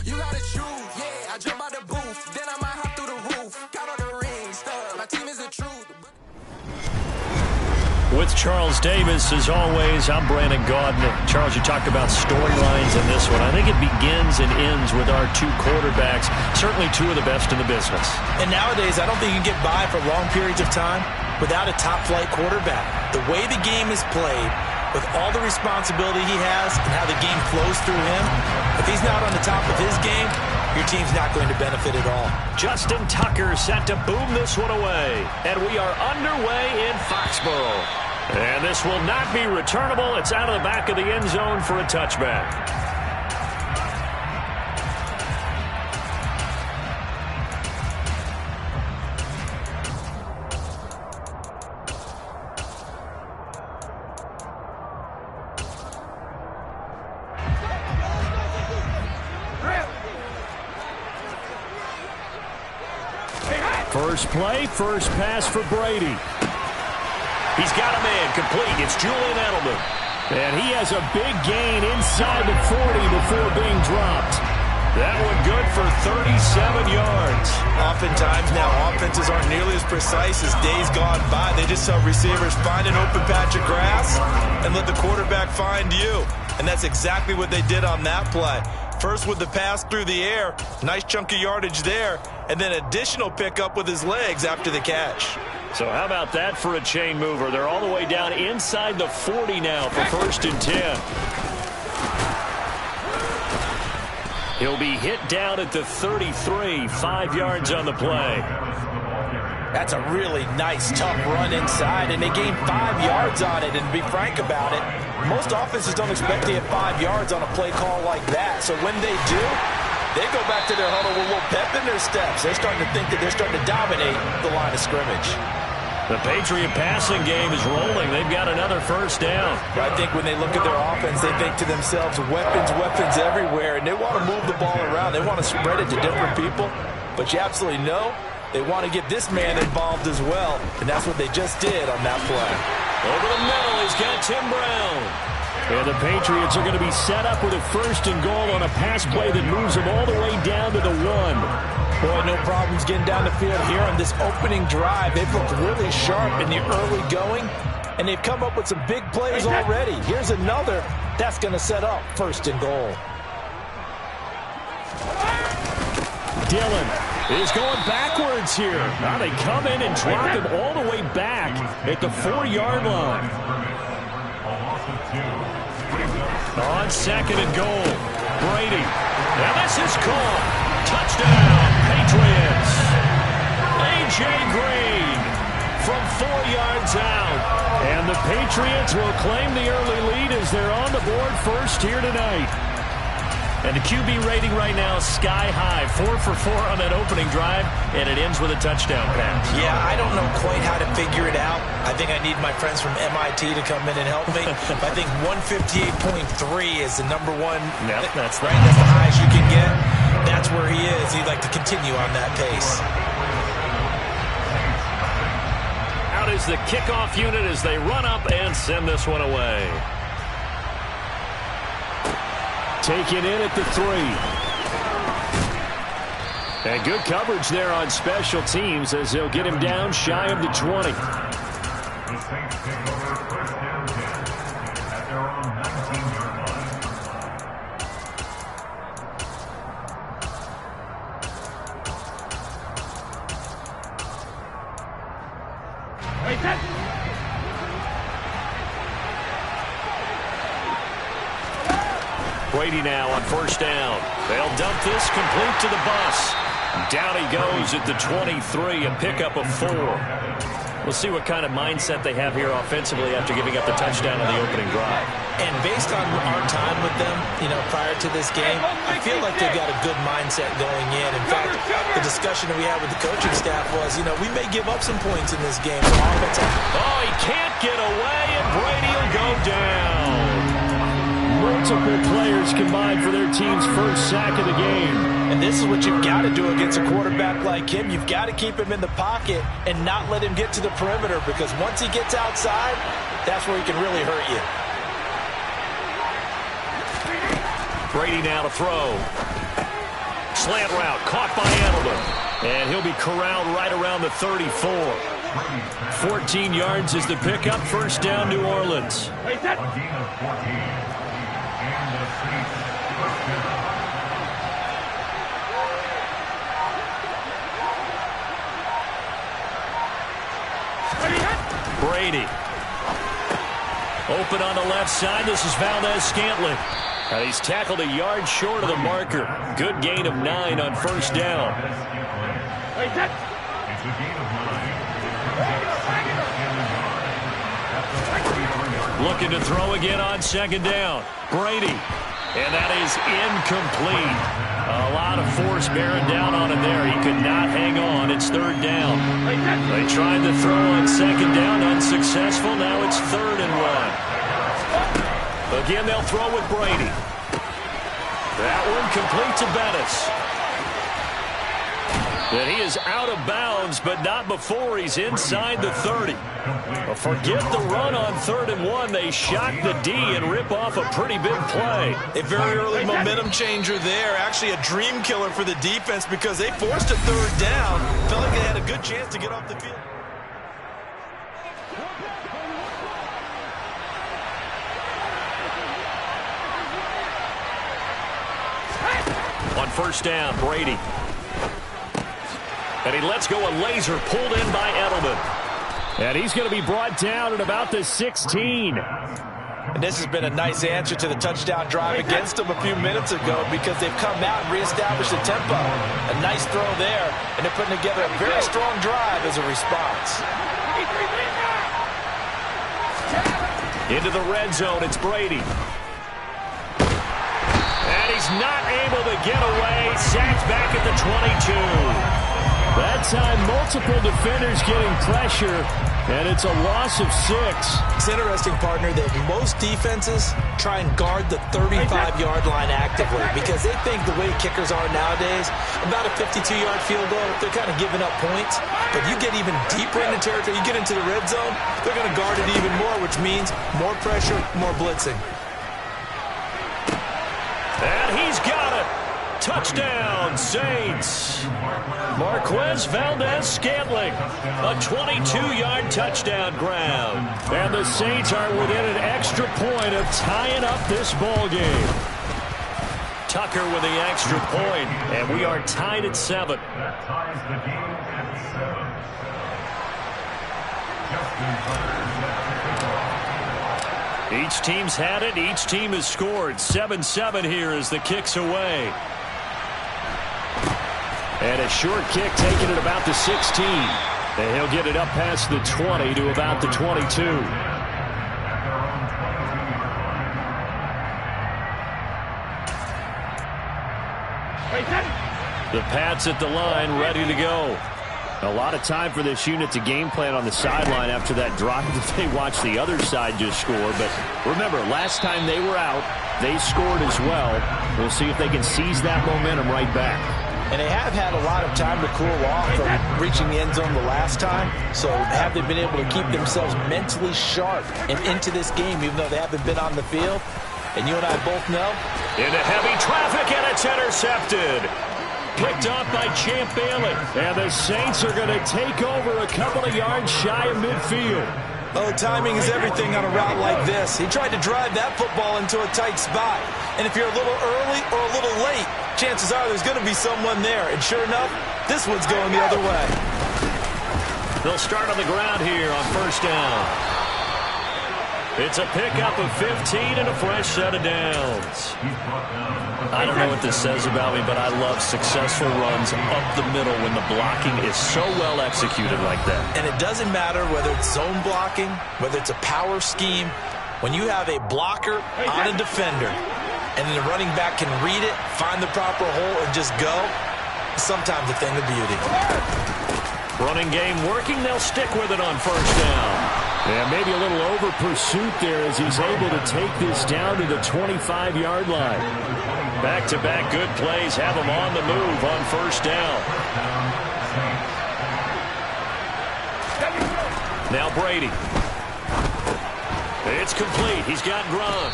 You gotta choose. Yeah, I jump out the booth. Then I might hop through the roof. Got all the rings. My team is the truth. With Charles Davis, as always, I'm Brandon Gaudin. Charles, you talked about storylines in this one. I think it begins and ends with our two quarterbacks, certainly two of the best in the business. And nowadays, I don't think you can get by for long periods of time without a top-flight quarterback. The way the game is played, with all the responsibility he has and how the game flows through him, if he's not on the top of his game, your team's not going to benefit at all. Justin Tucker set to boom this one away. And we are underway in Foxborough. And this will not be returnable. It's out of the back of the end zone for a touchback. First play, first pass for Brady. He's got a man complete. It's Julian Edelman. And he has a big gain inside the 40 before being dropped. That one good for 37 yards. Oftentimes now, offenses aren't nearly as precise as days gone by. They just saw receivers find an open patch of grass and let the quarterback find you. And that's exactly what they did on that play. First with the pass through the air, nice chunk of yardage there, and then additional pickup with his legs after the catch. So how about that for a chain mover? They're all the way down inside the 40 now for 1st and 10. He'll be hit down at the 33, 5 yards on the play. That's a really nice, tough run inside, and they gained 5 yards on it. And to be frank about it, most offenses don't expect to get 5 yards on a play call like that. So when they do, they go back to their huddle with a little pep in their steps. They're starting to think that they're starting to dominate the line of scrimmage. The Patriot passing game is rolling. They've got another first down. I think when they look at their offense, they think to themselves, weapons, weapons everywhere, and they want to move the ball around. They want to spread it to different people, but you absolutely know they want to get this man involved as well, and that's what they just did on that play. Over the middle, he's got Tim Brown. And the Patriots are going to be set up with a 1st and goal on a pass play that moves them all the way down to the 1. Boy, no problems getting down the field here on this opening drive. They've looked really sharp in the early going, and they've come up with some big plays already. Here's another that's going to set up 1st and goal. Dillon is going backwards here. Now they come in and drop him all the way back at the 4-yard line. On 2nd and goal, Brady. And this is caught. Touchdown, Patriots. A.J. Green from 4 yards out. And the Patriots will claim the early lead as they're on the board first here tonight. And the QB rating right now is sky high. 4 for 4 on that opening drive, and it ends with a touchdown pass. Yeah, I don't know quite how to figure it out. I think I need my friends from MIT to come in and help me. I think 158.3 is the number one. Yep, that's right. That's the highest you can get. That's where he is. He'd like to continue on that pace. Out is the kickoff unit as they run up and send this one away. Taken in at the 3. And good coverage there on special teams as they'll get him down shy of the 20. The Saints take over 1st and 10 at their own 19-yard line. Wait, that. Brady now on 1st down. They'll dump this complete to the bus. Down he goes at the 23, a pickup of 4. We'll see what kind of mindset they have here offensively after giving up the touchdown on the opening drive. And based on our time with them, prior to this game, I feel like they've got a good mindset going in. In fact, the discussion that we had with the coaching staff was, we may give up some points in this game. So oh, he can't get away, and Brady will go down. Multiple players combined for their team's 1st sack of the game. And this is what you've got to do against a quarterback like him. You've got to keep him in the pocket and not let him get to the perimeter, because once he gets outside, that's where he can really hurt you. Brady now to throw. Slant route caught by Edelman. And he'll be corralled right around the 34. 14 yards is the pickup. 1st down, New Orleans. A gain of 14. And the Saints 1st down. Brady. Open on the left side. This is Valdez-Scantling. And he's tackled a yard short of the marker. Good gain of 9 on 1st down. It's a gain of 9. Looking to throw again on 2nd down. Brady. And that is incomplete. A lot of force bearing down on him there. He could not hang on. It's 3rd down. They tried to throw on 2nd down. Unsuccessful. Now it's 3rd and 1. Again, they'll throw with Brady. That one complete to Bettis. And he is out of bounds, but not before he's inside the 30. Forget the run on 3rd and 1. They shock the D and rip off a pretty big play. A very early momentum changer there. Actually a dream killer for the defense, because they forced a 3rd down. Felt like they had a good chance to get off the field. On 1st down, Brady. And he lets go a laser pulled in by Edelman. And he's going to be brought down at about the 16. And this has been a nice answer to the touchdown drive against them a few minutes ago, because they've come out and reestablished the tempo. A nice throw there, and they're putting together a very strong drive as a response. Into the red zone, it's Brady. And he's not able to get away. Sacked back at the 22. That time, multiple defenders getting pressure, and it's a loss of 6. It's interesting, partner, that most defenses try and guard the 35-yard line actively, because they think the way kickers are nowadays, about a 52-yard field goal, they're kind of giving up points. But you get even deeper into territory, you get into the red zone, they're going to guard it even more, which means more pressure, more blitzing. Touchdown, Saints. Marquez Valdez-Scantling, a 22-yard touchdown grab. And the Saints are within an extra point of tying up this ball game. Tucker with the extra point, and we are tied at 7. That ties the game at 7. Each team's had it. Each team has scored. 7-7 here as the kick's away. And a short kick taken at about the 16. And he'll get it up past the 20 to about the 22. The Pats at the line, ready to go. A lot of time for this unit to game plan on the sideline after that drive that they watched the other side just score. But remember, last time they were out, they scored as well. We'll see if they can seize that momentum right back. And they have had a lot of time to cool off from reaching the end zone the last time. So have they been able to keep themselves mentally sharp and into this game, even though they haven't been on the field? And you and I both know. Into heavy traffic, and it's intercepted. Picked off by Champ Bailey. And the Saints are going to take over a couple of yards shy of midfield. Oh, timing is everything on a route like this. He tried to drive that football into a tight spot. And if you're a little early or a little late, chances are there's going to be someone there. And sure enough, this one's going the other way. They'll start on the ground here on first down. It's a pickup of 15 and a fresh set of downs. I don't know what this says about me, but I love successful runs up the middle when the blocking is so well executed like that. And it doesn't matter whether it's zone blocking, whether it's a power scheme. When you have a blocker on a defender, and then the running back can read it, find the proper hole, and just go, sometimes a thing of beauty. Running game working, they'll stick with it on first down. Yeah, maybe a little over pursuit there as he's able to take this down to the 25-yard line. Back-to-back good plays have him on the move on first down. Now Brady. It's complete. He's got Gronk.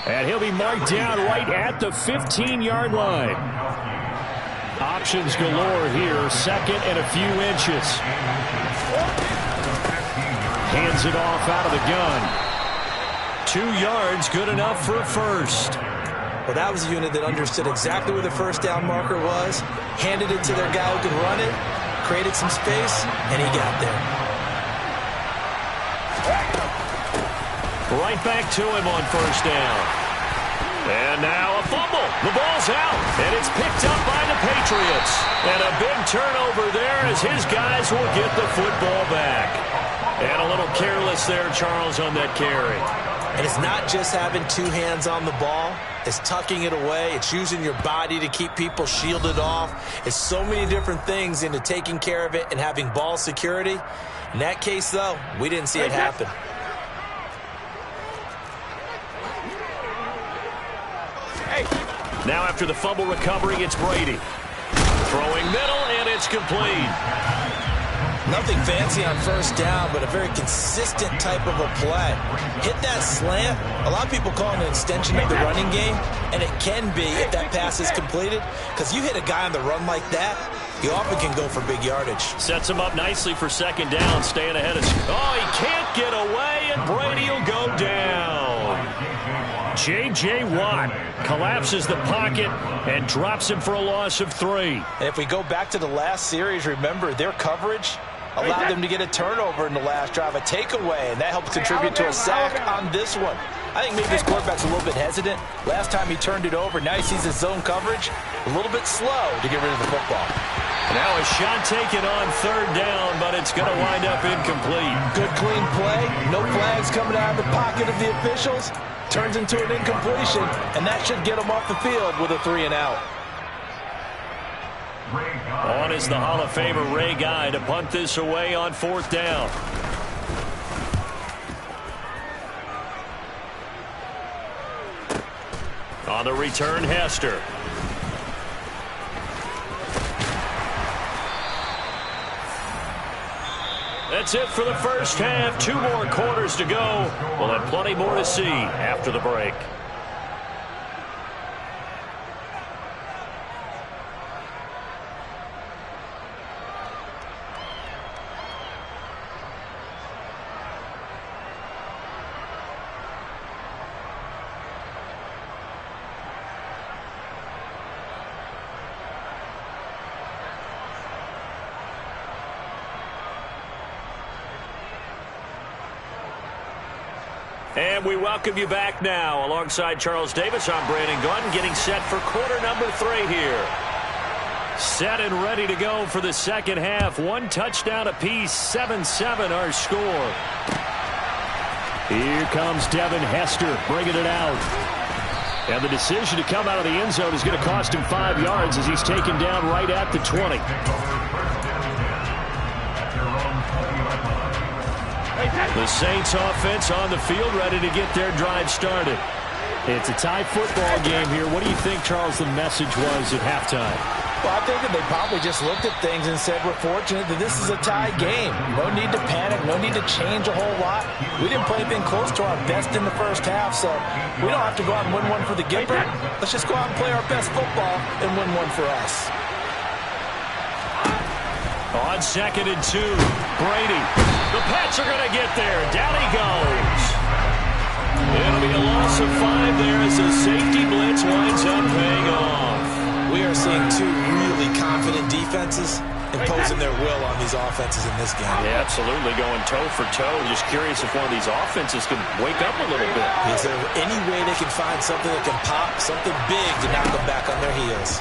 And he'll be marked down right at the 15-yard line. Options galore here. Second and a few inches. Hands it off out of the gun. 2 yards, good enough for a first. Well, that was a unit that understood exactly where the first down marker was, handed it to their guy who could run it, created some space, and he got there. Right back to him on first down. And now a fumble. The ball's out, and it's picked up by the Patriots. And a big turnover there as his guys will get the football back. And a little careless there, Charles, on that carry. And it's not just having 2 hands on the ball. It's tucking it away. It's using your body to keep people shielded off. It's so many different things into taking care of it and having ball security. In that case, though, we didn't see it happen. Now after the fumble recovery, it's Brady. Throwing middle, and it's complete. Nothing fancy on first down, but a very consistent type of a play. Hit that slant. A lot of people call it an extension of the running game, and it can be if that pass is completed, because you hit a guy on the run like that, he often can go for big yardage. Sets him up nicely for second down, staying ahead of... Oh, he can't get away, and Brady will go down. J.J. Watt collapses the pocket and drops him for a loss of 3. And if we go back to the last series, remember, their coverage allowed them to get a turnover in the last drive, a takeaway, and that helped contribute to a sack on this one. I think maybe this quarterback's a little bit hesitant. Last time he turned it over, now he sees his zone coverage a little bit slow to get rid of the football. Now a shot taken on third down, but it's going to wind up incomplete. Good clean play, no flags coming out of the pocket of the officials. Turns into an incompletion, and that should get him off the field with a 3-and-out. On is the Hall of Famer Ray Guy to punt this away on fourth down. On the return, Hester. That's it for the first half. 2 more quarters to go. We'll have plenty more to see after the break. And we welcome you back now. Alongside Charles Davis, I'm Brandon Gunn, getting set for quarter number 3 here. Set and ready to go for the second half. 1 touchdown apiece, 7-7 our score. Here comes Devin Hester bringing it out. And the decision to come out of the end zone is going to cost him 5 yards as he's taken down right at the 20. The Saints offense on the field, ready to get their drive started. It's a tie football game here. What do you think, Charles, the message was at halftime? Well, I think that they probably just looked at things and said, we're fortunate that this is a tie game. No need to panic, no need to change a whole lot. We didn't play anything close to our best in the first half, so we don't have to go out and win one for the Gipper. Let's just go out and play our best football and win one for us. On 2nd and 2, Brady. The Pats are going to get there. Down he goes. It'll be a loss of 5 there as the safety blitz winds up paying off. We are seeing 2 really confident defenses imposing their will on these offenses in this game. Yeah, absolutely, going toe for toe. Just curious if one of these offenses can wake up a little bit. Is there any way they can find something that can pop, something big to knock them back on their heels?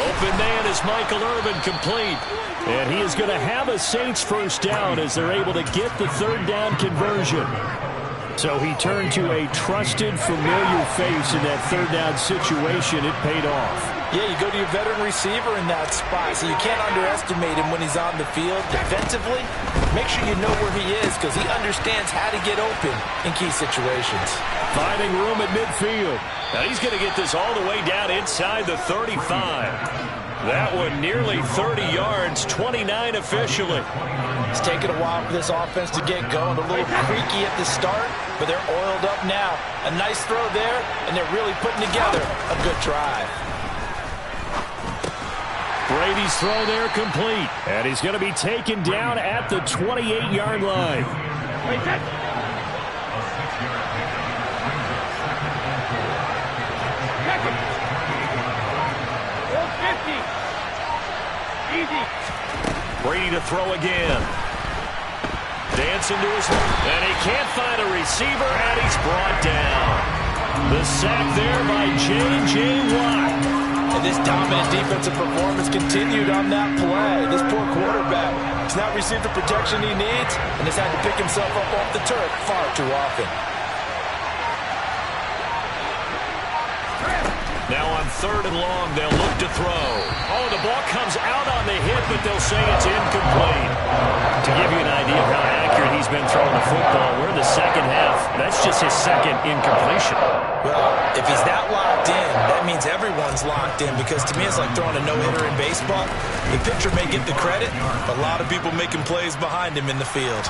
Open man is Michael Irvin, complete. And he is going to have a Saints first down as they're able to get the 3rd down conversion. So he turned to a trusted, familiar face in that 3rd down situation. It paid off. Yeah, you go to your veteran receiver in that spot, so you can't underestimate him when he's on the field. Defensively, make sure you know where he is because he understands how to get open in key situations. Finding room at midfield. Now he's going to get this all the way down inside the 35. That one nearly 30 yards, 29 officially. It's taken a while for this offense to get going. A little creaky at the start, but they're oiled up now. A nice throw there, and they're really putting together a good drive. Brady's throw there complete. And he's going to be taken down at the 28-yard line. Brady to throw again. Dancing to his left, and he can't find a receiver, and he's brought down. The sack there by J.J. Watt. And this dominant defensive performance continued on that play. This poor quarterback has not received the protection he needs and has had to pick himself up off the turf far too often. Now on 3rd and long, they'll look to throw. Oh, the ball comes out on the hit, but they'll say it's incomplete. To give you an idea of how accurate he's been throwing the football, we're in the second half. That's just his 2nd incompletion. Well, if he's that locked in, that means everyone's locked in because to me it's like throwing a no-hitter in baseball. The pitcher may get the credit, but a lot of people making plays behind him in the field.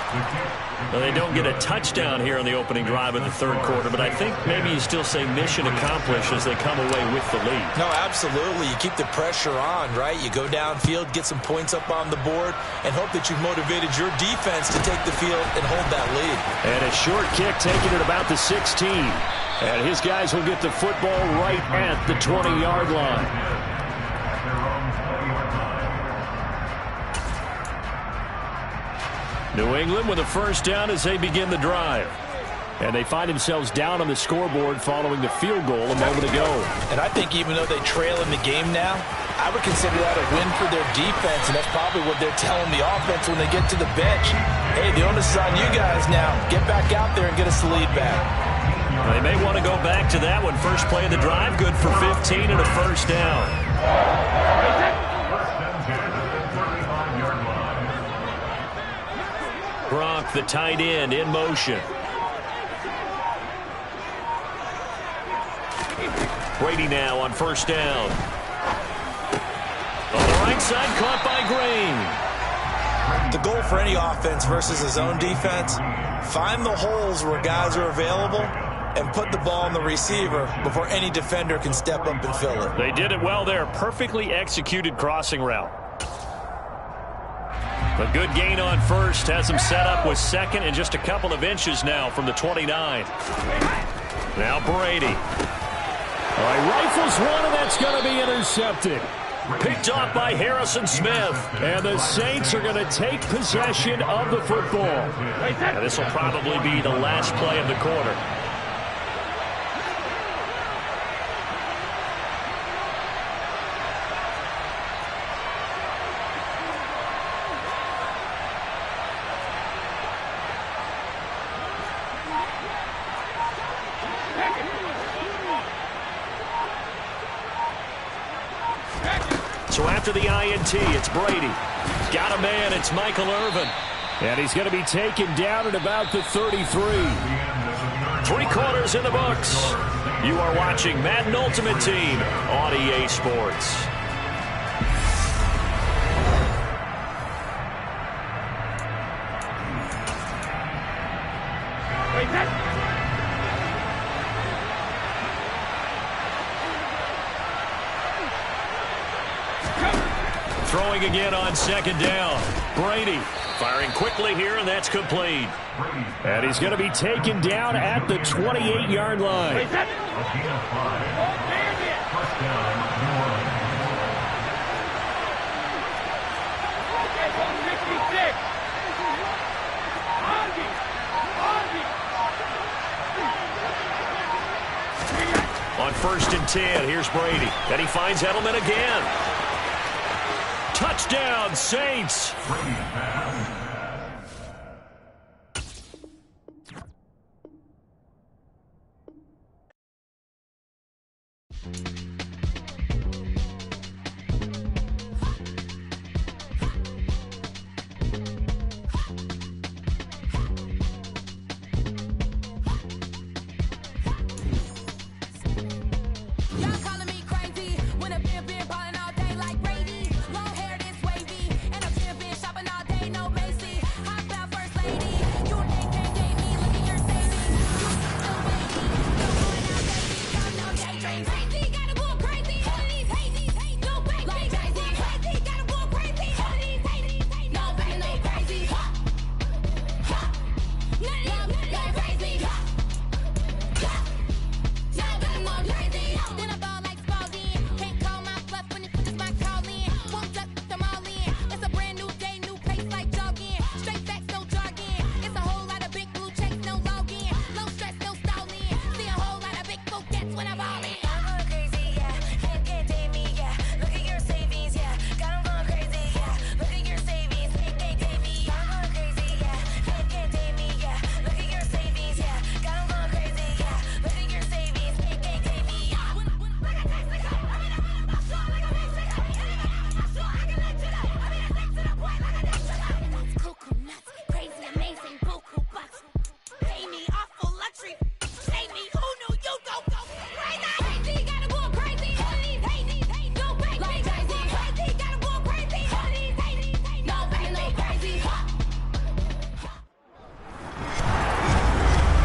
Well, they don't get a touchdown here on the opening drive of the 3rd quarter, but I think maybe you still say mission accomplished as they come away with the lead. No, absolutely. You keep the pressure on, right? You go downfield, get some points up on the board, and hope that you've motivated your defense to take the field and hold that lead. And a short kick taken at about the 16. And his guys will get the football right at the 20-yard line. New England with a first down as they begin the drive. And they find themselves down on the scoreboard following the field goal a moment ago. And I think even though they trail in the game now, I would consider that a win for their defense, and that's probably what they're telling the offense when they get to the bench. Hey, the onus is on you guys now. Get back out there and get us the lead back. They may want to go back to that one. First play of the drive, good for 15 and a first down. Gronk, the tight end, in motion. Brady now on first down. On the right side, caught by Green. The goal for any offense versus his own defense, find the holes where guys are available and put the ball on the receiver before any defender can step up and fill it. They did it well there. Perfectly executed crossing route. A good gain on first. Has him set up with 2nd and just a couple of inches now from the 29. Now Brady. All right, rifles one, and that's going to be intercepted. Picked off by Harrison Smith. And the Saints are going to take possession of the football. And this will probably be the last play of the quarter. So after the INT, it's Brady. Got a man, it's Michael Irvin. And he's going to be taken down at about the 33. 3 quarters in the books. You are watching Madden Ultimate Team on EA Sports. Throwing again on second down. Brady firing quickly here, and that's complete. And he's going to be taken down at the 28-yard line. On 1st and 10, here's Brady. Then he finds Edelman again. Touchdown, Saints.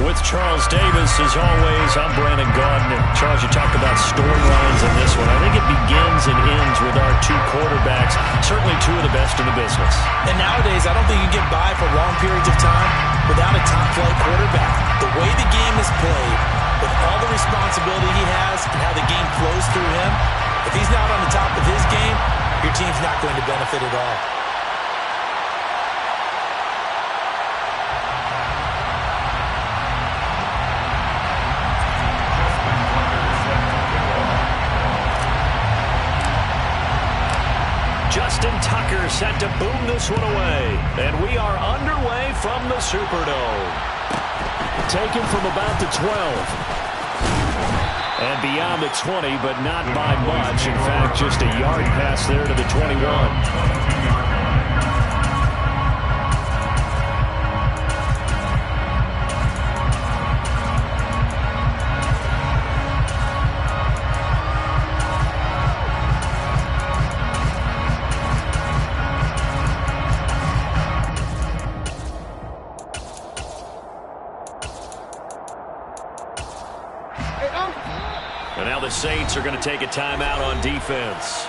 With Charles Davis, as always, I'm Brandon Gaudin. Charles, you talked about storylines in this one. I think it begins and ends with our 2 quarterbacks, certainly 2 of the best in the business. And nowadays, I don't think you can get by for long periods of time without a top-flight quarterback. The way the game is played, with all the responsibility he has and how the game flows through him, if he's not on the top of his game, your team's not going to benefit at all. Justin Tucker set to boom this one away. And we are underway from the Superdome. Taken from about the 12. And beyond the 20, but not by much. In fact, just a yard pass there to the 21. And now the Saints are going to take a timeout on defense.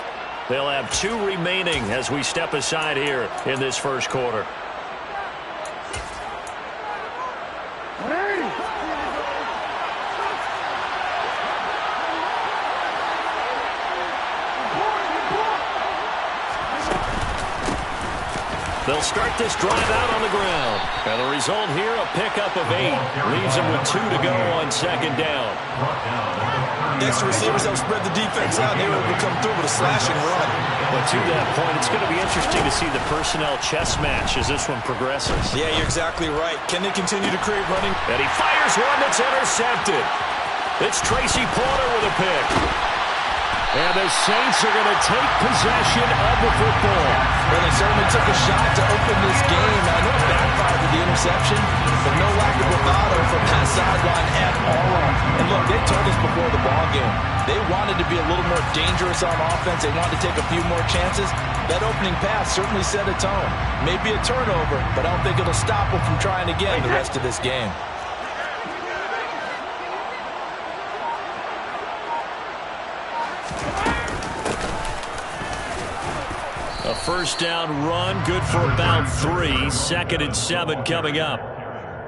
They'll have 2 remaining as we step aside here in this first quarter. They'll start this drive out on the ground. And the result here, a pickup of 8. Leaves them with 2 to go on second down. Extra receivers help spread the defense out. They were able to come through with a slashing run. But to that point, it's going to be interesting to see the personnel chess match as this one progresses. Yeah, you're exactly right. Can they continue to create running? And he fires one that's intercepted. It's Tracy Porter with a pick. And the Saints are going to take possession of the football. Well, they certainly took a shot to open this game. I know it backfired with the interception, but no lack of bravado from that sideline at all. And look, they told us before the ball game, they wanted to be a little more dangerous on offense. They wanted to take a few more chances. That opening pass certainly set a tone. Maybe a turnover, but I don't think it'll stop them from trying again the rest of this game. A first down run, good for about 3. 2nd and 7 coming up.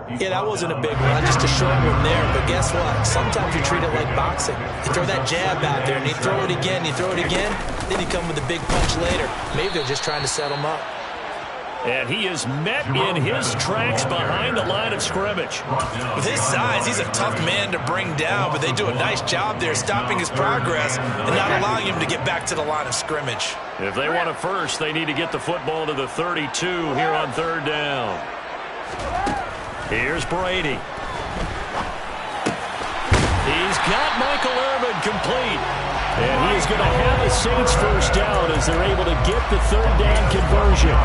Yeah, that wasn't a big run, just a short one there. But guess what? Sometimes you treat it like boxing. You throw that jab out there, and you throw it again, you throw it again, then you come with a big punch later. Maybe they're just trying to set them up. And he is met in his tracks behind the line of scrimmage. With his size, he's a tough man to bring down, but they do a nice job there stopping his progress and not allowing him to get back to the line of scrimmage. If they want it first, they need to get the football to the 32 here on 3rd down. Here's Brady. He's got Michael Irvin complete. And he is going to have a Saints first down as they're able to get the 3rd down conversion.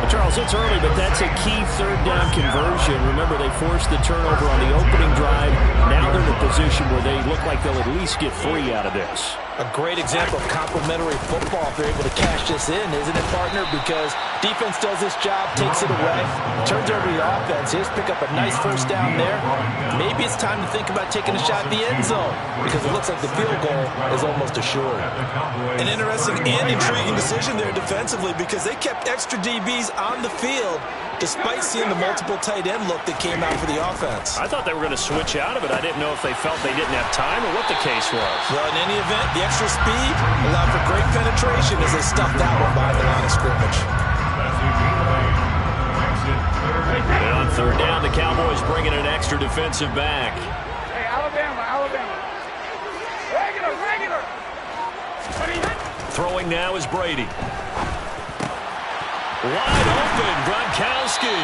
Charles, it's early, but that's a key 3rd down conversion. Remember, they forced the turnover on the opening drive. Now they're in a position where they look like they'll at least get 3 out of this. A great example of complementary football if they're able to cash this in, isn't it, partner? Because defense does this job, takes it away, turns over the offense. Here's pick up a nice first down there. Maybe it's time to think about taking a shot at the end zone because it looks like the field goal is almost assured. An interesting and intriguing decision there defensively because they kept extra DBs on the field despite seeing the multiple tight end look that came out for the offense. I thought they were going to switch out of it. I didn't know if they felt they didn't have time or what the case was. Well, in any event, the extra speed allowed for great penetration as they stuffed that one behind the line of scrimmage. And on 3rd down, the Cowboys bringing an extra defensive back. Hey, Alabama. Regular. Throwing now is Brady. Wide open, Gronkowski.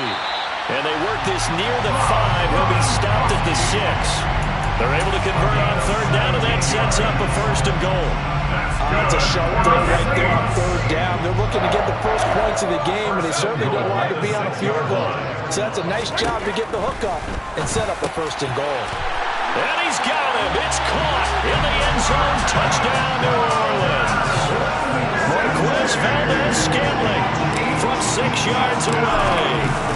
And they work this near the 5. He'll be stopped at the 6. They're able to convert on 3rd down, and that sets up a 1st and goal. That's a sharp throw right there on 3rd down. They're looking to get the first points of the game, and they certainly don't want to be on a field goal. So that's a nice job to get the hook up and set up a 1st and goal. And he's got him. It's caught in the end zone. Touchdown, New Orleans. Marquez Valdez-Scantling from 6 yards away.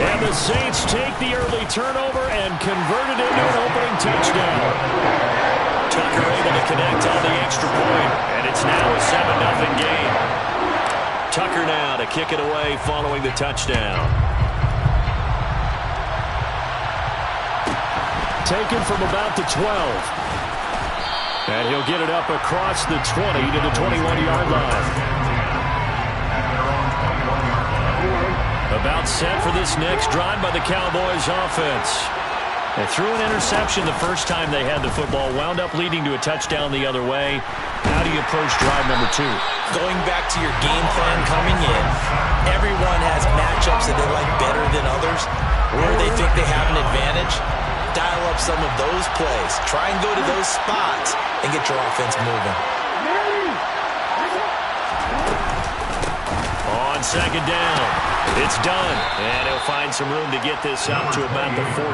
And the Saints take the early turnover and convert it into an opening touchdown. Tucker able to connect on the extra point, and it's now a 7-0 game. Tucker now to kick it away following the touchdown. Taken from about the 12. And he'll get it up across the 20 to the 21-yard line. About set for this next drive by the Cowboys offense. They threw an interception the first time they had the football, wound up leading to a touchdown the other way. How do you approach drive number 2? Going back to your game plan coming in, everyone has matchups that they like better than others, where they think they have an advantage. Dial up some of those plays. Try and go to those spots and get your offense moving. On 2nd down, it's done. And he'll find some room to get this up to about the 14.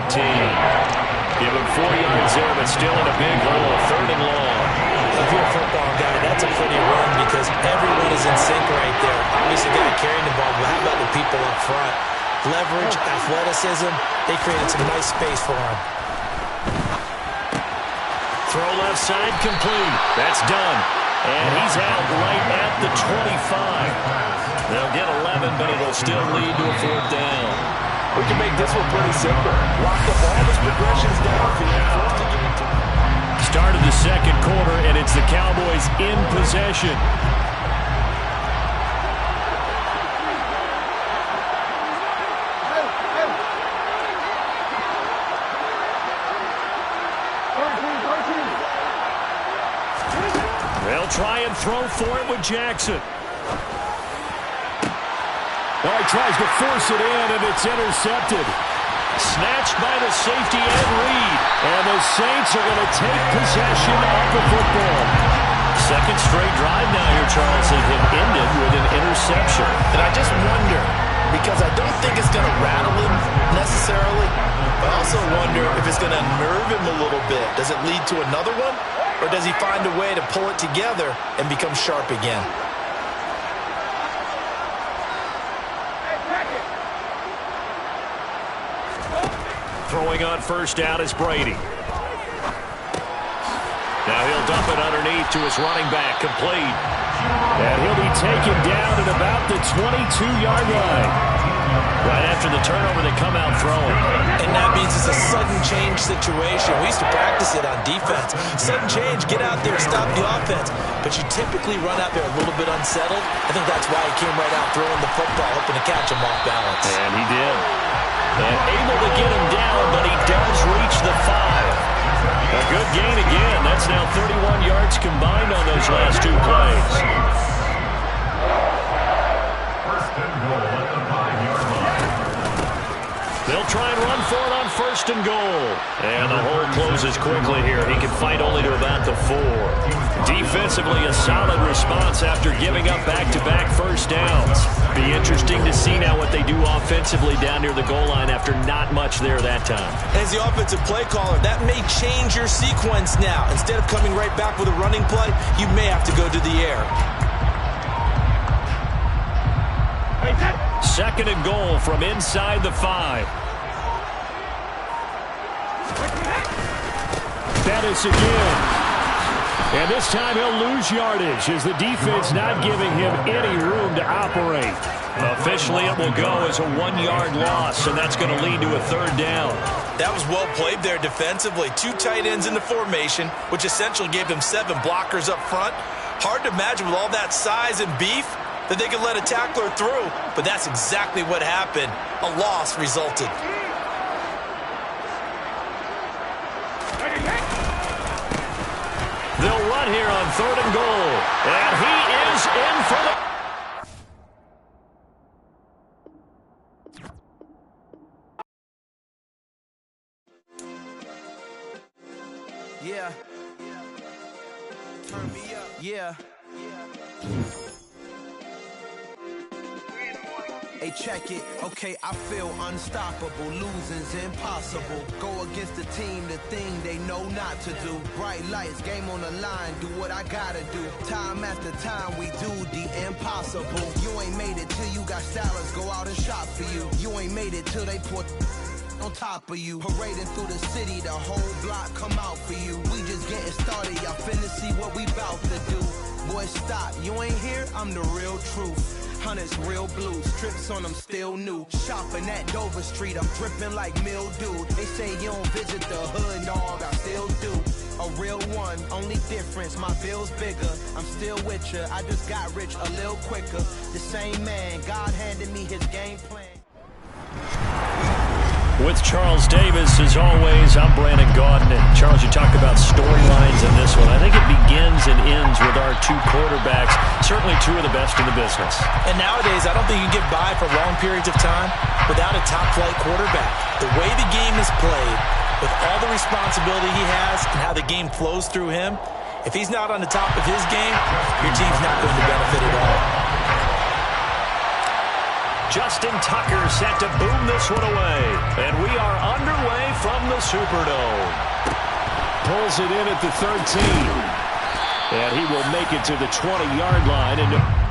Give him 4 yards there, but still in a big hole. 3rd and long. If you're a football guy, that's a pretty run because everyone is in sync right there. Obviously, the guy carrying the ball, but how about the people up front? Leverage, athleticism, they created some nice space for him. Throw left side complete. That's done. And he's out right at the 25. They'll get 11, but it'll still lead to a 4th down. We can make this one pretty simple. Lock up all his progressions downfield. First to give it to him. Start of the 2nd quarter, and it's the Cowboys in possession. try and throw for it with Jackson. Well, he tries to force it in, and it's intercepted. Snatched by the safety Ed Reed. And the Saints are going to take possession of the football. Second straight drive now here, Charles, and have ended with an interception. And I just wonder, because I don't think it's going to rattle him necessarily, but I also wonder if it's going to nerve him a little bit. Does it lead to another one? Or does he find a way to pull it together and become sharp again? Throwing on first down is Brady. Now he'll dump it underneath to his running back, complete. And he'll be taken down at about the 22-yard line. Right after the turnover, they come out throwing. And that means it's a sudden change situation. We used to practice it on defense. Sudden change, get out there, stop the offense. But you typically run out there a little bit unsettled. I think that's why he came right out throwing the football, hoping to catch him off balance. And he did. And able to get him down, but he does reach the 5. A good gain again. That's now 31 yards combined on those last two plays. First and goal at the 5-yard line. They'll try and run for it on first and goal. And the hole closes quickly here. He can fight only to about the 4. Defensively, a solid response after giving up back-to-back first downs. Be interesting to see now what they do offensively down near the goal line after not much there that time. As the offensive play caller, that may change your sequence now. Instead of coming right back with a running play, you may have to go to the air. Second and goal from inside the 5. Bettis again. And this time he'll lose yardage as the defense not giving him any room to operate. Officially, it will go as a 1-yard loss, and that's going to lead to a third down. That was well played there defensively. 2 tight ends in the formation, which essentially gave them 7 blockers up front. Hard to imagine with all that size and beef that they could let a tackler through, but that's exactly what happened. A loss resulted. They'll run here on third and goal. And he is in for the... Yeah. Turn me up. Yeah. Hey, check it. Okay, I feel unstoppable. Losing's impossible. Go against the team, the thing they know not to do. Bright lights, game on the line. Do what I gotta do. Time after time, we do the impossible. You ain't made it till you got salads. Go out and shop for you. You ain't made it till they put on top of you. Parading through the city, the whole block come out for you. We just getting started. Y'all finna see what we bout to do. Boy, stop. You ain't here? I'm the real truth. Hunters, real blue, strips on them still new. Shopping at Dover Street, I'm dripping like mildew. They say you don't visit the hood, dog, I still do. A real one, only difference, my bill's bigger. I'm still with ya, I just got rich a little quicker. The same man, God handed me his game plan. With Charles Davis, as always, I'm Brandon Gaudin. And Charles, you talked about storylines in this one. I think it begins and ends with our 2 quarterbacks, certainly 2 of the best in the business. And nowadays, I don't think you can get by for long periods of time without a top-flight quarterback. The way the game is played, with all the responsibility he has and how the game flows through him, if he's not on the top of his game, your team's not going to benefit at all. Justin Tucker set to boom this one away. And we are underway from the Superdome. Pulls it in at the 13. And he will make it to the 20-yard line. And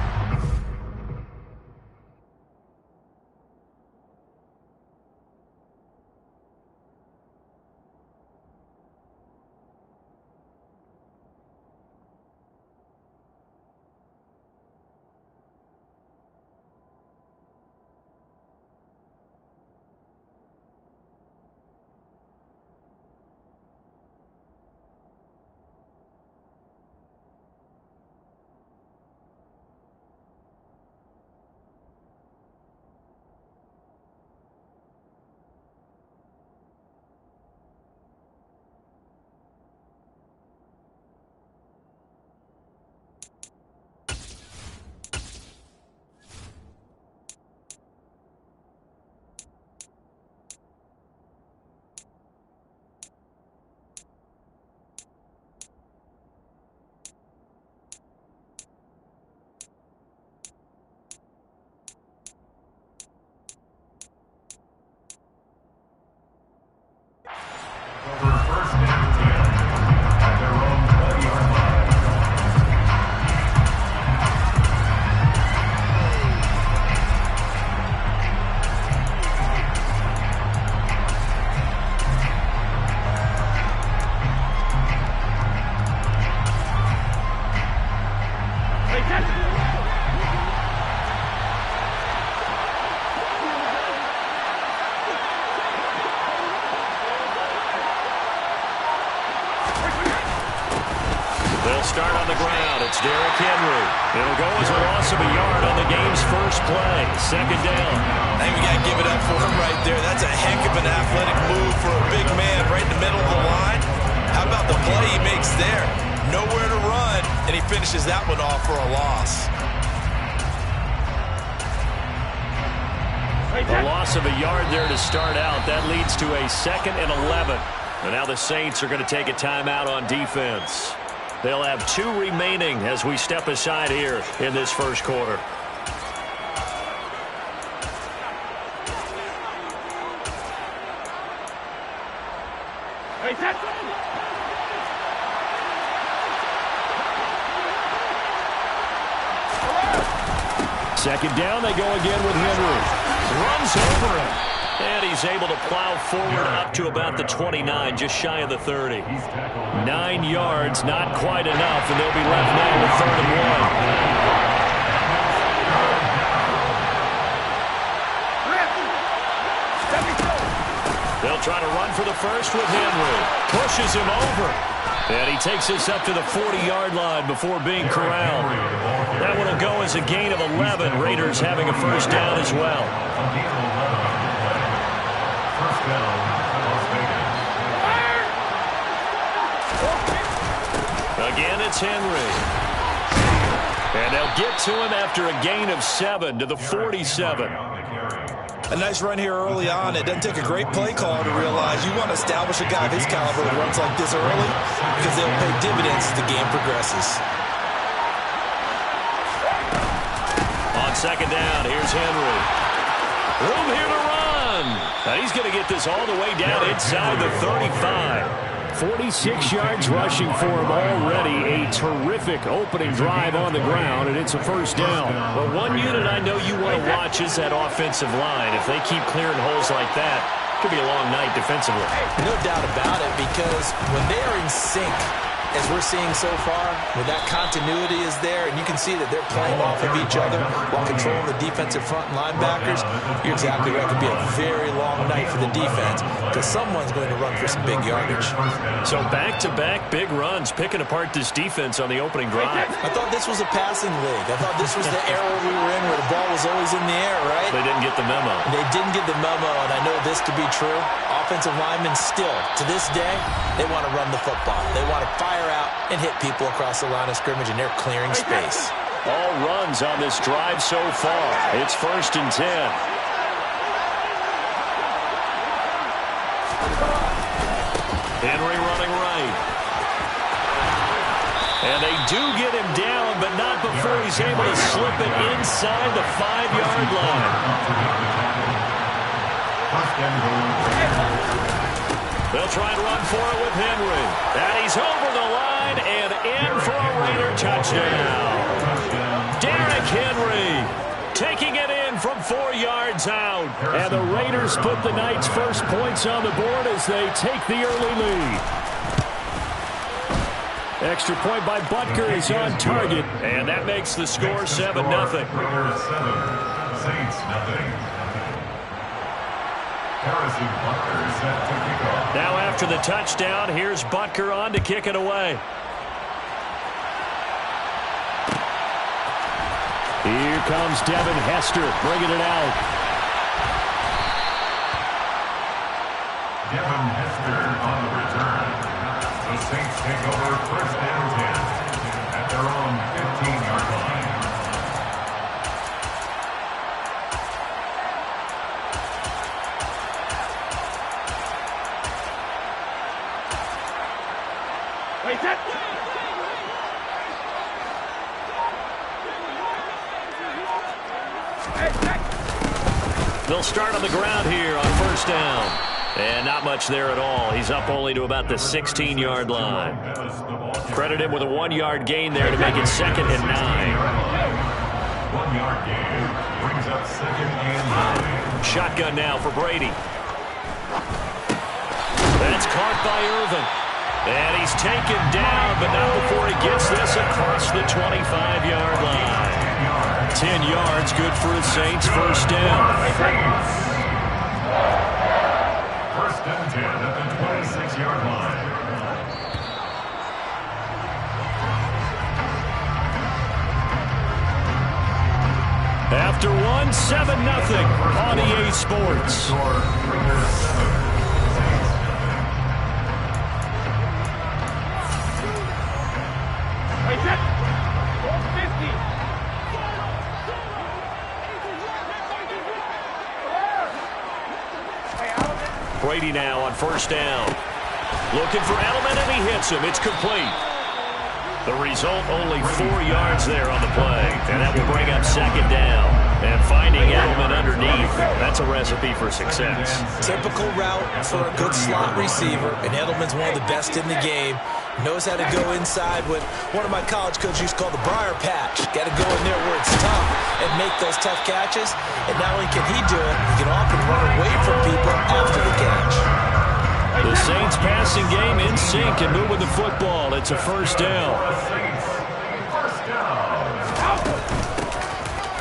They'll start on the ground. It's Derrick Henry. It'll go as a loss of a yard on the game's first play. Second down. I think we got to give it up for him right there. That's a heck of an athletic move for a big man right in the middle of the line. How about the play he makes there? Nowhere to run, and he finishes that one off for a loss. A loss of a yard there to start out. That leads to a 2nd and 11. And now the Saints are going to take a timeout on defense. They'll have 2 remaining as we step aside here in this first quarter. Second down, they go again with Henry. Runs over him. And he's able to plow forward up to about the 29, just shy of the 30. 9 yards, not quite enough, and they'll be left now with 3rd and 1. They'll try to run for the first with Henry. Pushes him over. And he takes this up to the 40-yard line before being corralled. That one will go as a gain of 11. Raiders having a first down as well. Again, it's Henry. And they'll get to him after a gain of 7 to the 47. A nice run here early on. It doesn't take a great play caller to realize you want to establish a guy of his caliber that runs like this early because they'll pay dividends as the game progresses. On second down, here's Henry. Room here to run. Now he's going to get this all the way down inside the 35. 46 yards rushing for him already. A terrific opening drive on the ground, and it's a first down. Well, one unit I know you want to watch is that offensive line. If they keep clearing holes like that, it could be a long night defensively. No doubt about it, because when they are in sync, as we're seeing so far, when that continuity is there, and you can see that they're playing off of each other while controlling the defensive front and linebackers, you're exactly right. It could be a very long night for the defense because someone's going to run for some big yardage. So back-to-back big runs, picking apart this defense on the opening drive. I thought this was a passing league. I thought this was the era we were in where the ball was always in the air, right? They didn't get the memo. They didn't get the memo, and I know this to be true. Offensive linemen still, to this day, they want to run the football. They want to fire out and hit people across the line of scrimmage, and they're clearing space. All runs on this drive so far. It's 1st and 10. Henry running right. And they do get him down, but not before he's able to slip it inside the 5-yard line. They'll try and run for it with Henry. And he's over the line and in for a Raider touchdown. Derrick Henry taking it in from 4 yards out. And the Raiders put the night's first points on the board as they take the early lead. Extra point by Butker is on target. And that makes the score 7-0. Saints nothing. Now after the touchdown, here's Butker on to kick it away. Here comes Devin Hester bringing it out. Devin Hester on the return. The Saints take over 1st and 10 at their own 15-yard line. They'll start on the ground here on 1st down. And not much there at all. He's up only to about the 16-yard line. Credit him with a 1-yard gain there to make it 2nd and 9. 1-yard gain brings up 2nd and 9. Shotgun now for Brady. That's caught by Irvin. And he's taken down, but not before he gets this across the 25-yard line. 10 yards, good for the Saints. 1st down. 1st and 10 at the 26-yard line. after one, 7-0 on EA Sports. Brady now on first down. Looking for Edelman, and he hits him. It's complete. The result, only 4 yards there on the play. And that will bring up second down. And finding Edelman underneath, that's a recipe for success. Typical route for a good slot receiver. And Edelman's one of the best in the game. Knows how to go inside what one of my college coaches used to call the briar patch. Got to go in there where it's tough and make those tough catches. And not only can he do it, he can often run away from people after the catch. The Saints passing game in sync and moving the football. It's a first down.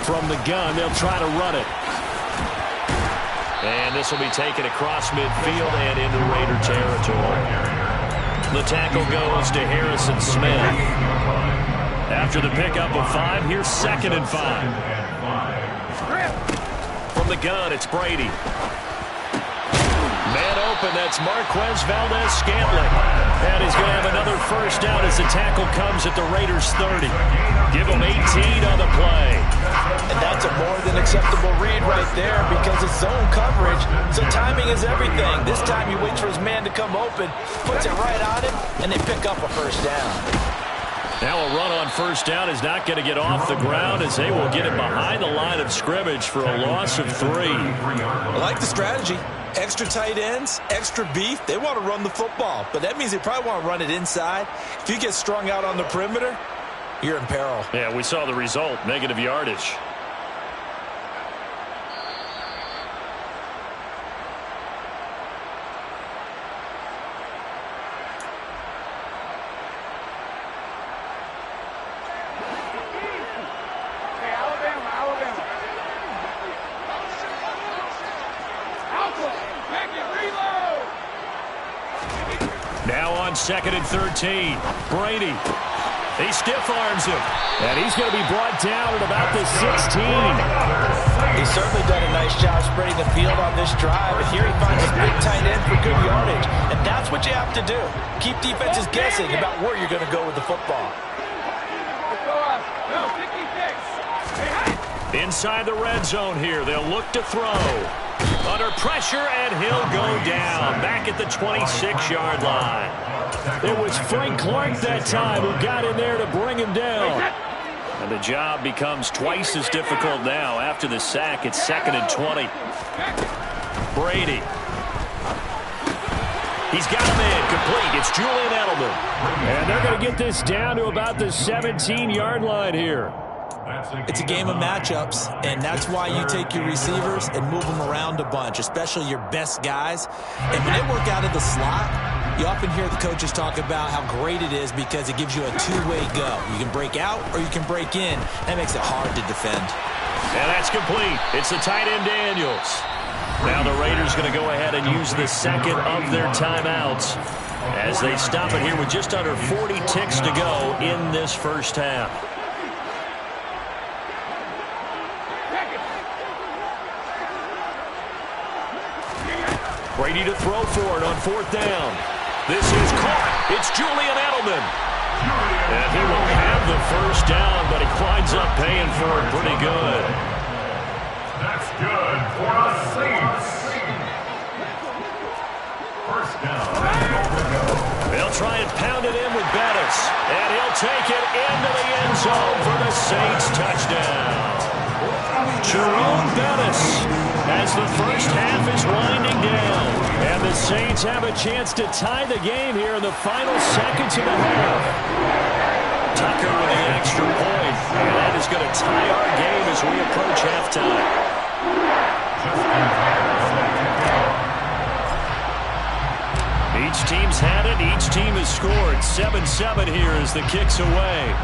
From the gun, they'll try to run it. And this will be taken across midfield and into Raider territory. The tackle goes to Harrison Smith. After the pickup of 5, here's 2nd and 5. From the gun, it's Brady. Man open, that's Marquez Valdez-Scantling. And he's going to have another first down as the tackle comes at the Raiders' 30. Give him 18 on the play. And that's a more than acceptable read right there because it's zone coverage, so timing is everything. This time he waits for his man to come open, puts it right on him, and they pick up a first down. Now a run on first down is not going to get off the ground as they will get it behind the line of scrimmage for a loss of 3. I like the strategy. Extra tight ends, extra beef. They want to run the football, but that means they probably want to run it inside. If you get strung out on the perimeter, you're in peril. Yeah, we saw the result, negative yardage. Now on 2nd and 13. Brady. He stiff-arms him. And he's going to be brought down at about the 16. He's certainly done a nice job spreading the field on this drive. And here he finds his big tight end for good yardage. And that's what you have to do. Keep defenses guessing about where you're going to go with the football. Inside the red zone here. They'll look to throw. Under pressure, and he'll go down. Back at the 26-yard line. It was Frank Clark that time who got in there to bring him down. And the job becomes twice as difficult now. After the sack, it's 2nd and 20. Brady. He's got him in. Complete. It's Julian Edelman. And they're going to get this down to about the 17-yard line here. It's a game of matchups, and that's why you take your receivers and move them around a bunch, especially your best guys. And when they work out of the slot, you often hear the coaches talk about how great it is because it gives you a two-way go. You can break out or you can break in. That makes it hard to defend. And that's complete. It's the tight end Daniels. Now the Raiders going to go ahead and use the second of their timeouts as they stop it here with just under 40 ticks to go in this first half. Brady to throw for it on 4th down. This is caught. It's Julian Edelman. And he won't have the first down, but he winds up paying for it pretty good. That's good for the Saints. First down. They'll try and pound it in with Bettis. And he'll take it into the end zone for the Saints touchdown. Jerome Bettis as the first half is winding down. And the Saints have a chance to tie the game here in the final seconds of the half. Tucker with the extra point. And that is going to tie our game as we approach halftime. Each team's had it. Each team has scored. 7-7 here as the kick's away.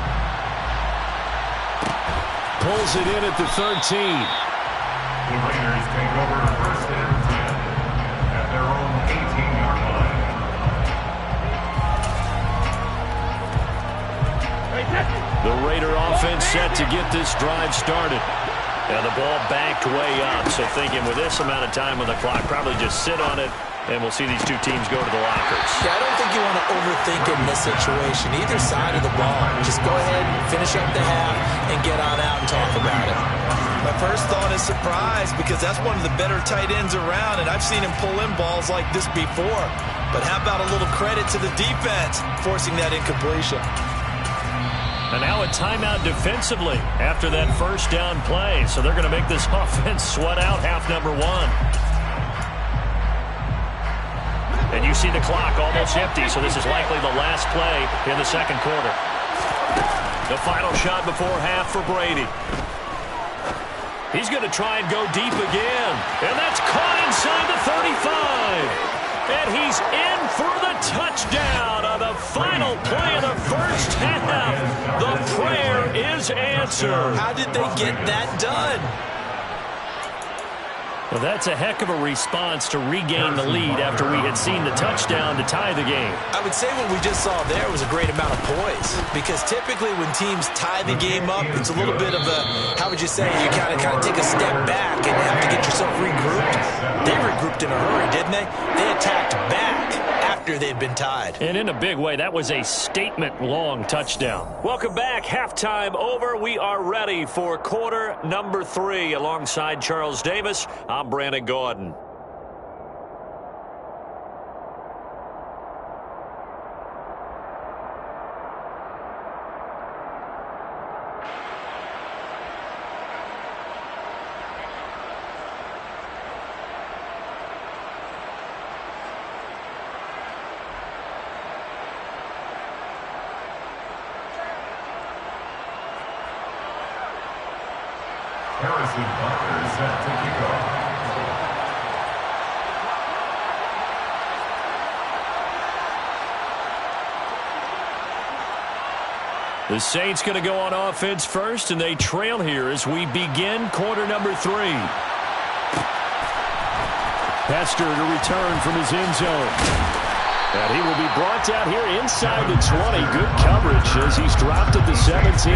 Pulls it in at the 13. The Raiders take over first and 10 at their own 18-yard line. The Raider offense set to get this drive started. And the ball backed way up, so thinking with this amount of time on the clock, probably just sit on it, and we'll see these two teams go to the lockers. Yeah, I don't think you want to overthink it in this situation. Either side of the ball. Just go ahead and finish up the half and get on out and talk about it. My first thought is surprise, because that's one of the better tight ends around, and I've seen him pull in balls like this before. But how about a little credit to the defense forcing that incompletion? And now a timeout defensively after that first down play. So they're going to make this offense sweat out half number one. And you see the clock almost empty, so this is likely the last play in the second quarter. The final shot before half for Brady. He's going to try and go deep again. And that's caught inside the 35. And he's in for the touchdown on the final play of the first half. The prayer is answered. How did they get that done? Well, that's a heck of a response to regain the lead after we had seen the touchdown to tie the game. I would say what we just saw there was a great amount of poise, because typically when teams tie the game up, it's a little bit of a, how would you say, you kind of take a step back and have to get yourself regrouped. They regrouped in a hurry, didn't they? They attacked back after they'd been tied. And in a big way, that was a statement-long touchdown. Welcome back. Halftime over. We are ready for quarter number 3. Alongside Charles Davis, I'm Brandon Gordon. Harrison Butler set to kick off. The Saints going to go on offense first, and they trail here as we begin quarter number 3. Hester to return from his end zone. And he will be brought down here inside the 20. Good coverage as he's dropped at the 17.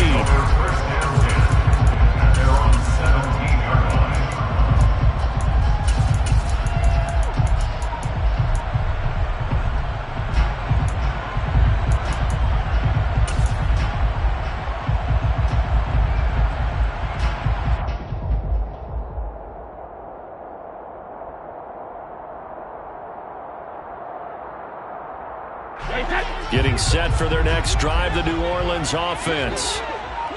Getting set for their next drive, the New Orleans offense.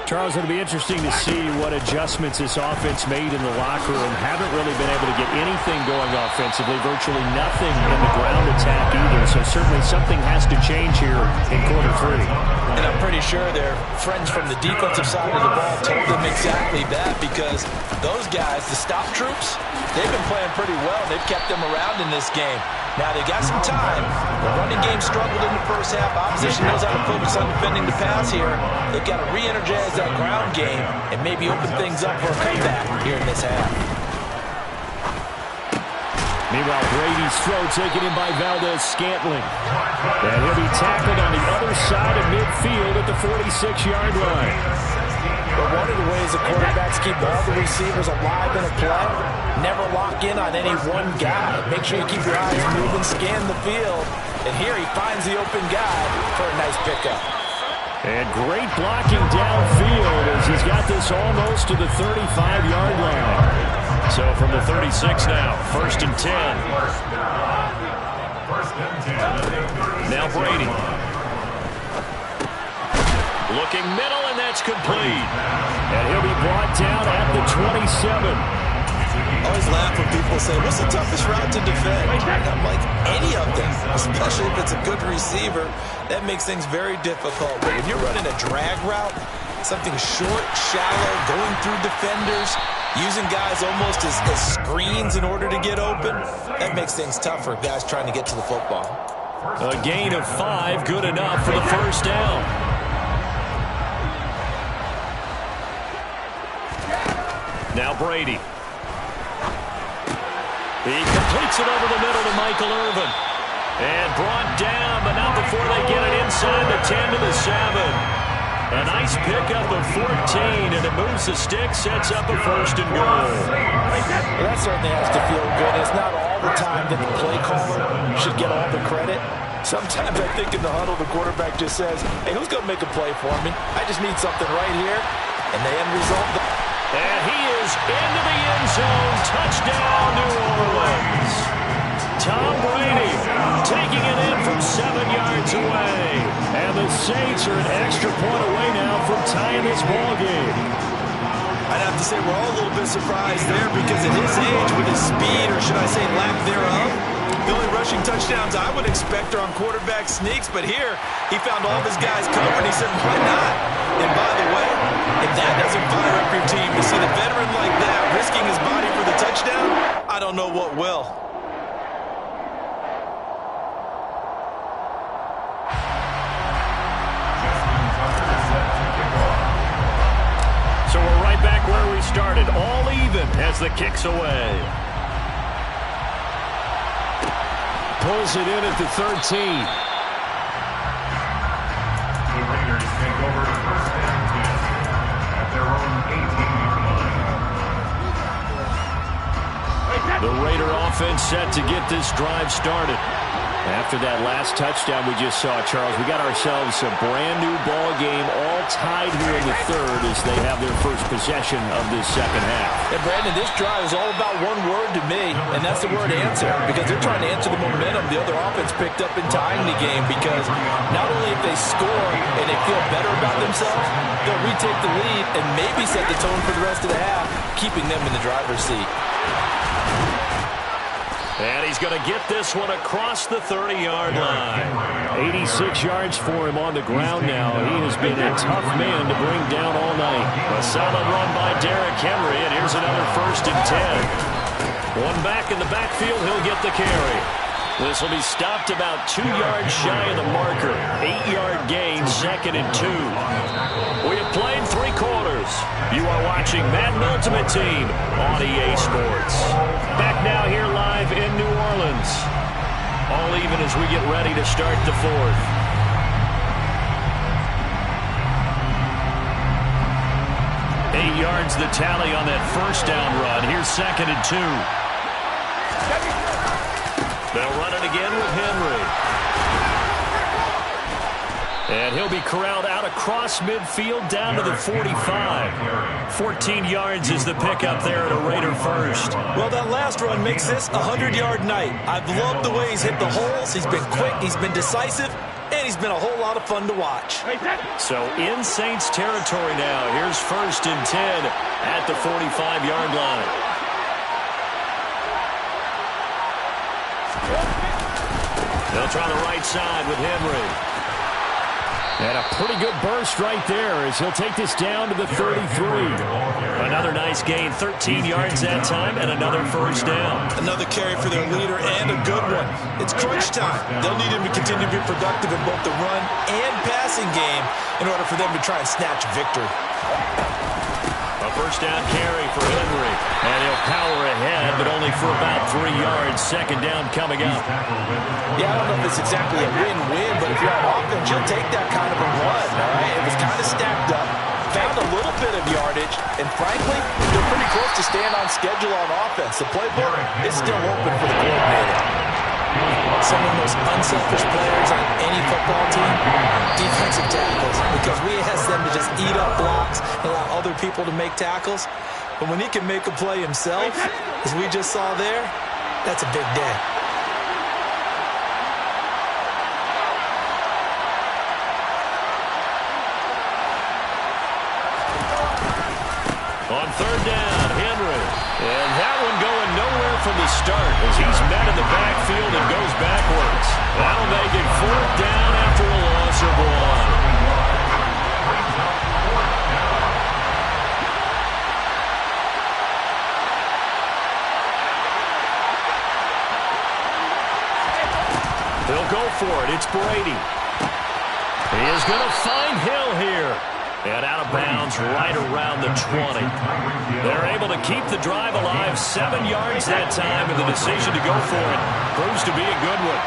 Charles, it'll be interesting to see what adjustments this offense made in the locker room. Haven't really been able to get anything going offensively, virtually nothing in the ground attack either. So certainly something has to change here in quarter 3. And I'm pretty sure their friends from the defensive side of the ball told them exactly that, because those guys, the stop troops, they've been playing pretty well. They've kept them around in this game. Now, they got some time. The running game struggled in the first half. Opposition knows how to focus on defending the pass here. They've got to re-energize that ground game and maybe open things up for a comeback here in this half. Meanwhile, Brady's throw taken in by Valdez-Scantling. And he'll be tackled on the other side of midfield at the 46-yard line. But one of the ways the quarterbacks keep all the receivers alive in a play, never lock in on any one guy. Make sure you keep your eyes moving, scan the field. And here he finds the open guy for a nice pickup. And great blocking downfield as he's got this almost to the 35-yard line. So from the 36 now, 1st and 10. Now Brady. Looking middle, and that's complete. And he'll be brought down at the 27. I always laugh when people say, what's the toughest route to defend? And I'm like, any of them, especially if it's a good receiver. That makes things very difficult. But when you're running a drag route, something short, shallow, going through defenders, using guys almost as screens in order to get open, that makes things tough for guys trying to get to the football. A gain of 5, good enough for the first down. Now Brady. He completes it over the middle to Michael Irvin. And brought down, but not before they get it inside the 10 to the 7. A nice pickup of 14, and it moves the stick, sets up a 1st and goal. Well, that certainly has to feel good. It's not all the time that the play caller should get all the credit. Sometimes I think in the huddle, the quarterback just says, hey, who's going to make a play for me? I just need something right here. And the end result. And he is into the end zone. Touchdown, New Orleans. Tom Brady taking it in from 7 yards away. And the Saints are an extra point away now from tying this ball game. I'd have to say we're all a little bit surprised there because at his age, with his speed, or should I say lack thereof, the only rushing touchdowns I would expect are on quarterback sneaks. But here, he found all of his guys covered, and he said, why not? And by the way, if that doesn't fire up your team to see the veteran like that risking his body for the touchdown, I don't know what will. So we're right back where we started, all even as the kick's away. Pulls it in at the 13. The Raiders take over 1st and 10 at their own 18-yard line. The Raider offense set to get this drive started. After that last touchdown we just saw, Charles, we got ourselves a brand new ball game, all tied here in the 3rd as they have their first possession of this 2nd half. And Brandon, this drive is all about one word to me, and that's the word answer, because they're trying to answer the momentum the other offense picked up in tying the game, because not only if they score and they feel better about themselves, they'll retake the lead and maybe set the tone for the rest of the half, keeping them in the driver's seat. And he's going to get this one across the 30-yard line. 86 yards for him on the ground now. He has been a tough man to bring down all night. A solid run by Derrick Henry, and here's another 1st and 10. One back in the backfield, he'll get the carry. This will be stopped about 2 yards shy of the marker. 8-yard gain, 2nd and 2. We have played 3 quarters. You are watching Madden Ultimate Team on EA Sports. Back now here live in New Orleans. All even as we get ready to start the 4th. Eight yards the tally on that 1st down run. Here's 2nd and 2. They'll run it again with Henry. And he'll be corralled out across midfield down to the 45. 14 yards is the pickup there at a Raider 1st. Well, that last run makes this a 100-yard night. I've loved the way he's hit the holes. He's been quick, he's been decisive, and he's been a whole lot of fun to watch. So in Saints territory now. Here's 1st and 10 at the 45-yard line. They'll try the right side with Henry. And a pretty good burst right there as he'll take this down to the 33. Another nice gain, 13 yards that time, and another 1st down. Another carry for their leader and a good one. It's crunch time. They'll need him to continue to be productive in both the run and passing game in order for them to try and snatch victory. A 1st down carry for Henry. And he'll power ahead, but only for about 3 yards. 2nd down coming up. Yeah, I don't know if it's exactly a win-win, but if you're on offense, you'll take that kind of a run, all right? It was kind of stacked up, found a little bit of yardage, and frankly, they're pretty close to staying on schedule on offense. The playbook is still open for the coordinator. Some of the most unselfish players on any football team, defensive tackles, because we ask them to just eat up blocks and allow other people to make tackles. But when he can make a play himself, as we just saw there, that's a big day. On 3rd down, Henry. And that one going nowhere from the start as he's met in the backfield and goes backwards. That'll make it 4th down after a loss of 1. They'll go for it. It's Brady. He is going to find Hill here. And out of bounds right around the 20. They're able to keep the drive alive. 7 yards that time, and the decision to go for it proves to be a good one.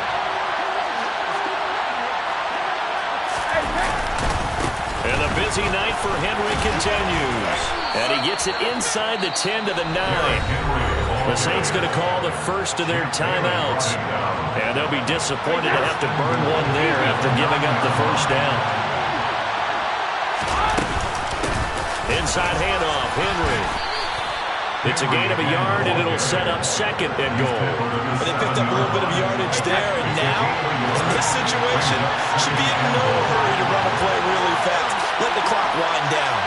And the busy night for Henry continues. And he gets it inside the 10 to the 9. The Saints going to call the first of their timeouts. And they'll be disappointed to have to burn one there after giving up the first down. Inside handoff, Henry. It's a gain of a yard, and it'll set up second and goal. They picked up a little bit of yardage there, and now, in this situation, should be in no hurry to run a play really fast. Let the clock wind down.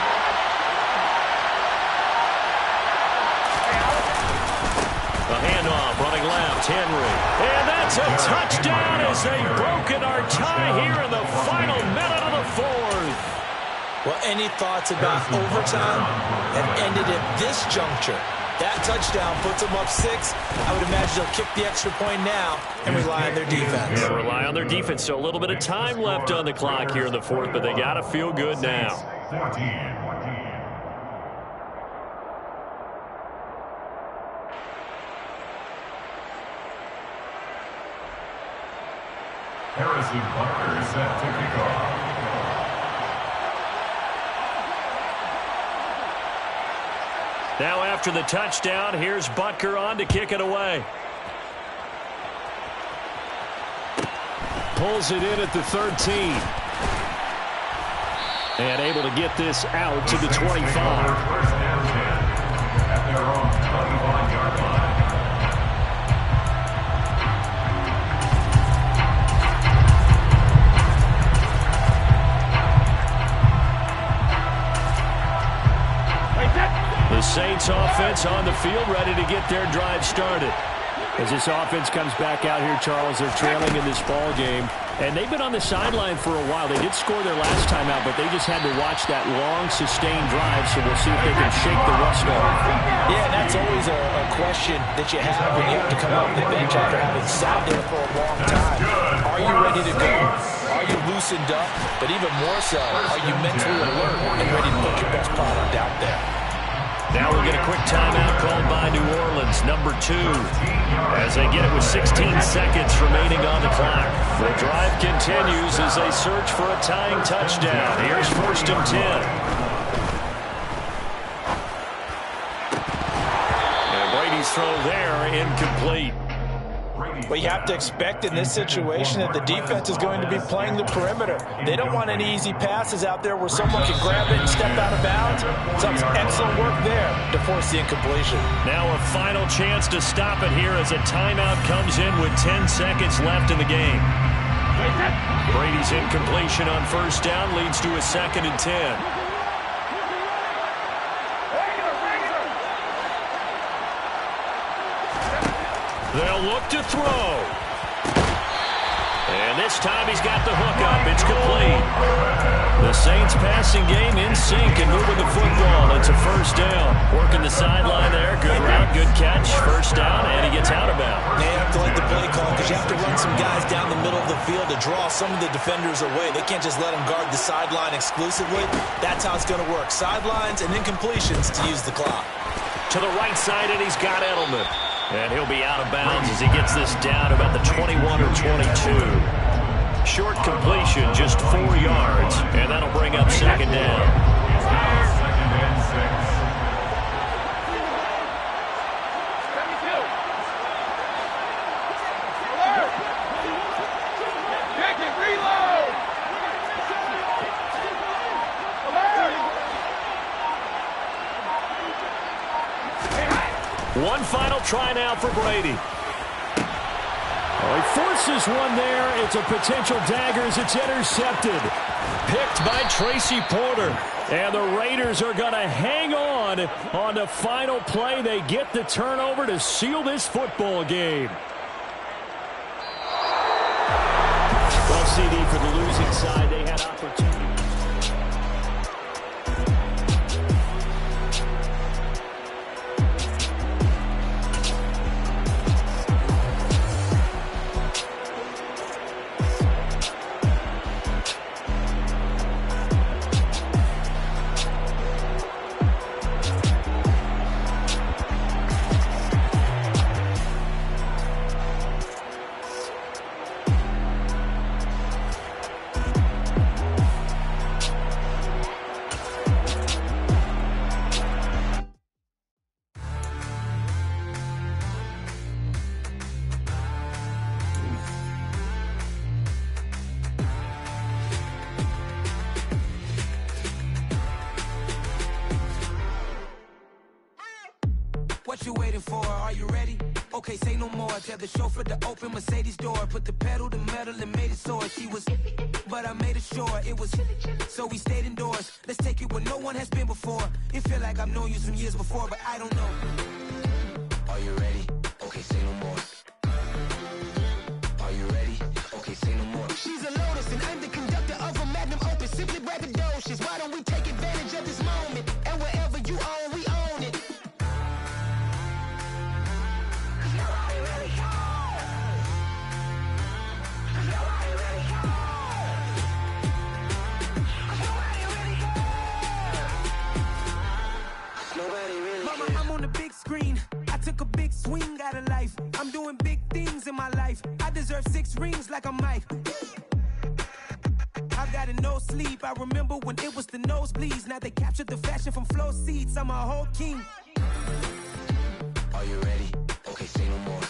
A handoff, running left, Henry. And that's a touchdown as they've broken our tie here in the final minute of the fourth. Well, any thoughts about overtime have ended at this juncture. That touchdown puts them up 6. I would imagine they'll kick the extra point now and rely on their defense. Yeah, rely on their defense. So a little bit of time left on the clock here in the fourth, but they got to feel good now. 14. Harrison Butker is set to kick off. Now after the touchdown, here's Butker on to kick it away. Pulls it in at the 13. And able to get this out to the 25. First and 10 at their own 21-yard line. The Saints offense on the field, ready to get their drive started. As this offense comes back out here, Charles, they're trailing in this ball game. And they've been on the sideline for a while. They did score their last time out, but they just had to watch that long, sustained drive, so we'll see if they can shake the rust off. Yeah, and that's always a question that you have when you have to come off the bench after having sat there for a long time. Are you ready to go? Are you loosened up? But even more so, are you mentally alert and ready to put your best product out there? Now we'll get a quick timeout called by New Orleans, number 2, as they get it with 16 seconds remaining on the clock. The drive continues as they search for a tying touchdown. Here's 1st and 10. And Brady's throw there, incomplete. Well, you have to expect in this situation that the defense is going to be playing the perimeter. They don't want any easy passes out there where someone can grab it and step out of bounds. Some excellent work there to force the incompletion. Now a final chance to stop it here as a timeout comes in with 10 seconds left in the game. Brady's incompletion on 1st down leads to a 2nd and 10. They'll look to throw. And this time he's got the hook up. It's complete. The Saints passing game in sync and moving the football. It's a 1st down. Working the sideline there. Good route, good catch. 1st down, and he gets out of bounds. They have to like the play call because you have to run some guys down the middle of the field to draw some of the defenders away. They can't just let them guard the sideline exclusively. That's how it's going to work. Sidelines and then completions to use the clock. To the right side, and he's got Edelman. And he'll be out of bounds as he gets this down about the 21 or 22. Short completion, just 4 yards, and that'll bring up 2nd down. 2nd and 6. One final try now for Brady. Oh, he forces one there. It's a potential dagger as it's intercepted. Picked by Tracy Porter. And the Raiders are going to hang on the final play. They get the turnover to seal this football game. Well, CD, for the losing side, they had opportunity. you waiting for? Are you ready? Okay, say no more. Tell the chauffeur to open Mercedes door. Put the pedal to metal and made it soar. She was, but I made it sure it was. So we stayed indoors. Let's take it where no one has been before. It feel like I've known you some years before, but I don't know. Are you ready? Okay, say no more. Are you ready? Okay, say no more. She's a Lotus and I'm the conductor of a Magnum Opus. Simply braggadocious. Why don't we take advantage of this moment? And wherever you own, we own it. Mama, I'm on the big screen. I took a big swing out of life. I'm doing big things in my life. I deserve 6 rings like I'm Mike. I've got no sleep. I remember when it was the nosebleeds. Now they captured the fashion from flow seats. I'm a whole king. Are you ready? Okay, say no more.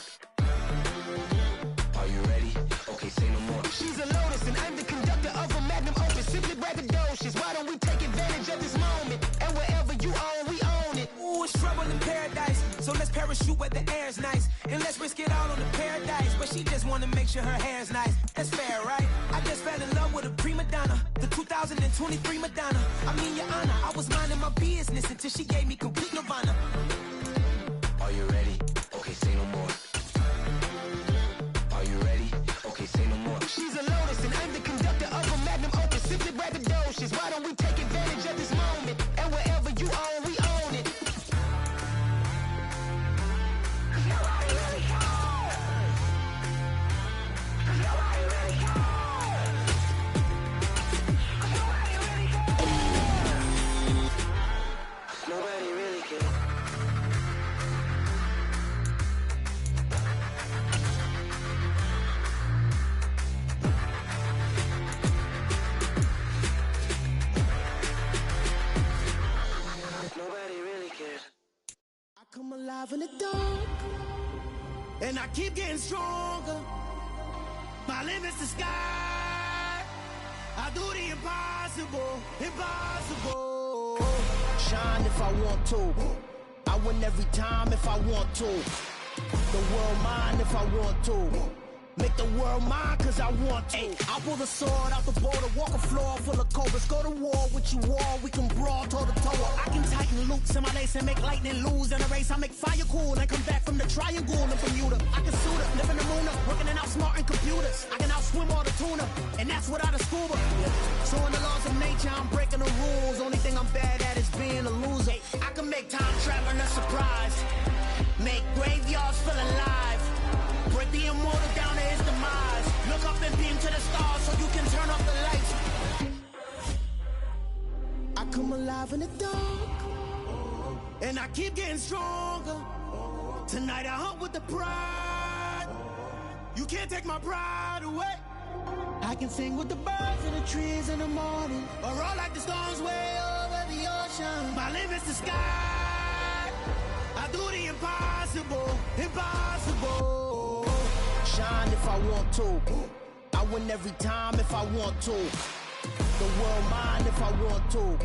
Are you ready? Okay, say no more. She's a Lotus and I'm the conductor of a Magnum Opus. Simply braggadocious. Why don't we take advantage of this moment? And wherever you own, we own it. Ooh, it's trouble in paradise. So let's parachute where the air's nice. And let's risk it all on the paradise. But she just wanna make sure her hair's nice. That's fair, right? I just fell in love with a prima donna. The 2023 Madonna. I mean, your honor, I was minding my business until she gave me complete nirvana. Are you ready? Okay, say no more. Are you ready? Okay, say no more. She's a Lotus and I'm the conductor of a Magnum Opus. Simply braggadocious. Why don't we take advantage of this moment? And wherever you own, we own it. Nobody really cares. Nobody really cares. I come alive in the dark, and I keep getting stronger. My limit's the sky. I do the impossible, impossible. Shine if I want to. I win every time if I want to. The world mine if I want to. Make the world mine cause I want to. Ay, I'll pull the sword out the border, walk a floor full of cobras. Go to war with you all, we can brawl toe to toe. I can tighten loops in my lace and make lightning lose in a race. I make fire cool and come back from the triangle in Bermuda. I can suit up, live in the moon up, working and outsmarting computers. I can outswim all the tuna, and that's without a scuba. So in the laws of nature, I'm breaking the rules. Only thing I'm bad at is being a loser. I can make time traveling a surprise, make graveyards feel alive. Break the immortal down to his demise. Look up and beam to the stars so you can turn off the lights. I come alive in the dark, and I keep getting stronger. Tonight I hunt with the pride. You can't take my pride away. I can sing with the birds and the trees in the morning, or roll like the storms way over the ocean. My limit's the sky. I do the impossible, impossible. Shine if I want to. I win every time if I want to. The world mine if I want to.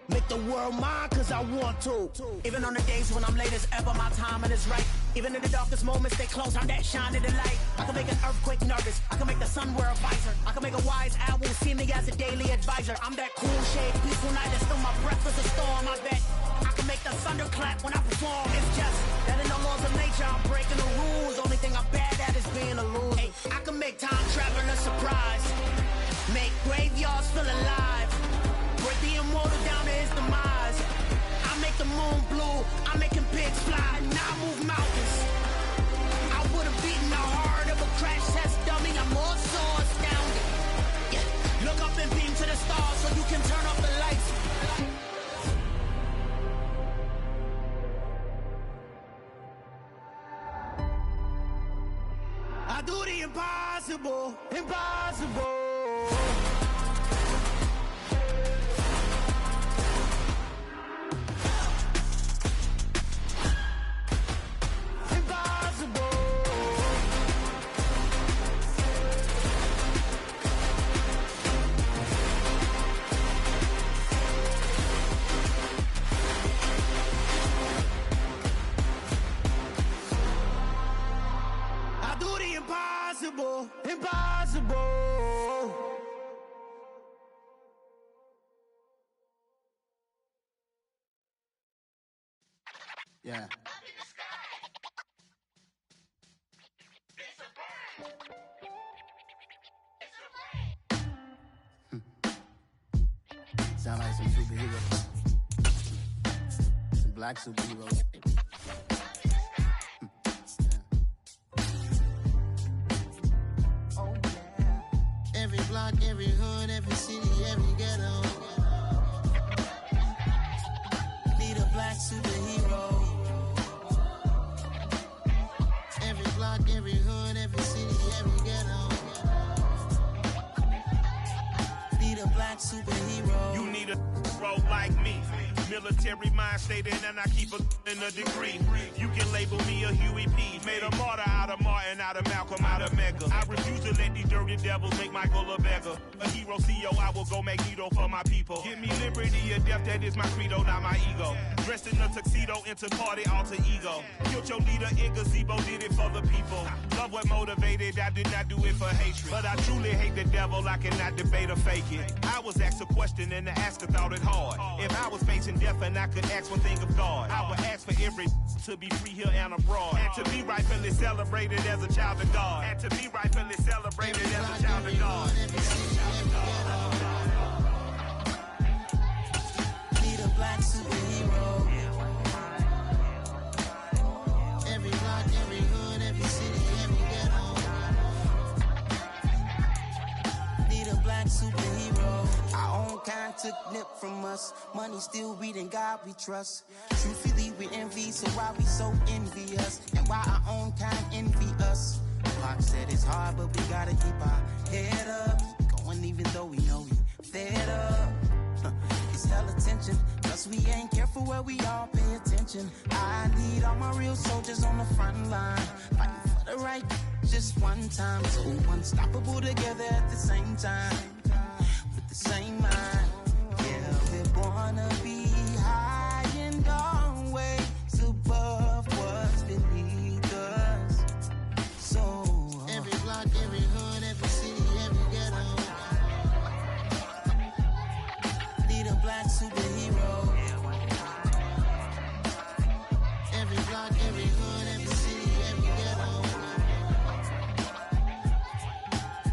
Make the world mine cause I want to. Even on the days when I'm late as ever, my timing is right. Even in the darkest moments, stay close, I'm that shining the light. I can make an earthquake nervous, I can make the sun wear a visor. I can make a wise owl see me as a daily advisor. I'm that cool shade, peaceful night, and still my breath is a storm, I bet. I can make the thunder clap when I perform. It's just that in the laws of nature, I'm breaking the rules. Only thing I'm bad at is being a loser. Hey, I can make time traveling a surprise, make graveyards feel alive. Break the immortal down to his demise. I make the moon blue, I'm making pigs fly. Now I move mountains. I would've beaten the heart of a crash test dummy. I'm more so astounded. Yeah. Look up and beam to the stars so you can turn off the lights. I do the impossible, impossible. Yeah. Sound like some superheroes. Some black superheroes. Oh, yeah. Every block, every hood, every city, every ghetto. Need a black superhero. Every block, every hood, every city, every ghetto. Need a black superhero. You need a role like me. Military mind stated, and I keep in a degree. You can label me a Huey P. Made a martyr out of Martin, out of Malcolm, out of Mega. I refuse to let these dirty devils make Michael a beggar. A hero CEO, I will go Magneto for my people. Give me liberty or death, that is my credo, not my ego. Dressed in a tuxedo, into party, alter ego. Killed your leader in gazebo, did it for the people. Love what motivated, I did not do it for hatred. But I truly hate the devil, I cannot debate or fake it. I was asked a question and the asker thought it hard. If I was facing death and I could ask one thing of God, I would ask for every to be free here and abroad, and to be rightfully celebrated as a child of God, and to be rightfully celebrated as a child of God. Need a black superhero. Every block, every hood, every city, every ghetto. Need a black superhero. Our own kind took nip from us. Money still reading God we trust. Truthfully we envy, so why we so envious? And why our own kind envy us? Pac said it's hard, but we gotta keep our head up. Going even though we know we fed up. It's hell attention, cause we ain't careful where we all pay attention. I need all my real soldiers on the front line, fighting for the right just one time. So unstoppable together at the same time, with the same mind. Yeah, we're gonna be high and always above what's beneath us. So every block, every hood, every city, every ghetto. Need a black superhero. Every block, every hood, every city, every ghetto.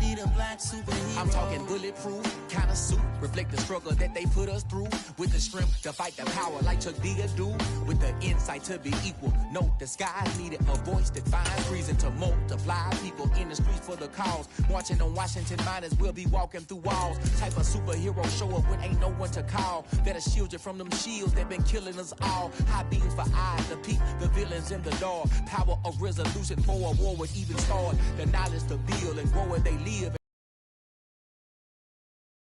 Need a black superhero. I'm talking bulletproof kind of suit, reflect the struggle that they put us through, with the strength to fight the power like Chuck D do, with the insight to be equal. Note the skies needed a voice that finds reason to multiply people in the streets for the cause. Marching on Washington miners will be walking through walls. Type of superhero show up when ain't no one to call, that'll shield you from them shields that been killing us all. High beams for eyes to peek the villains in the dark. Power of resolution for a war would even start. The knowledge to build and grow where they live.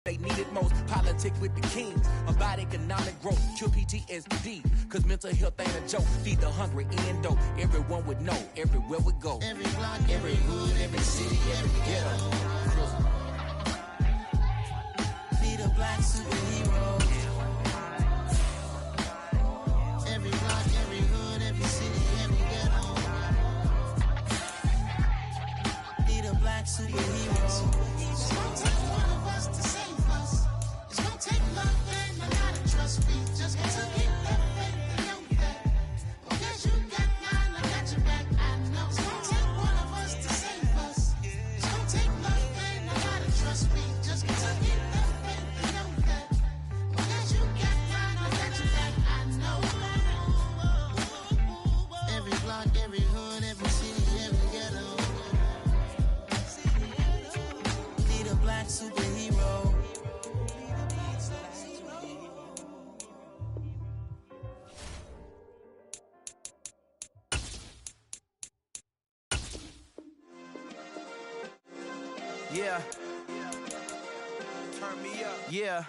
They need it most. Politics with the kings. About economic growth. Cure PTSD. Cause mental health ain't a joke. Feed the hungry and dope. Everyone would know. Everywhere we go. Every block, every hood, every city, every ghetto. Need a black superhero. Every block, every hood, every city, every ghetto. Need a black superhero. It's gonna take one of us to save us. It's gonna take love and a lot of trust. We just got to keep that faith and know that. Because you got mine, I got your back. I know it's gonna take one of us to save us. It's gonna take love and a lot of trust. We just got to keep that faith and know that. Because you got mine, I got your back. I know. Every block, every hood, every city, every ghetto. Need a black superhero. Yeah. Turn me up. Yeah.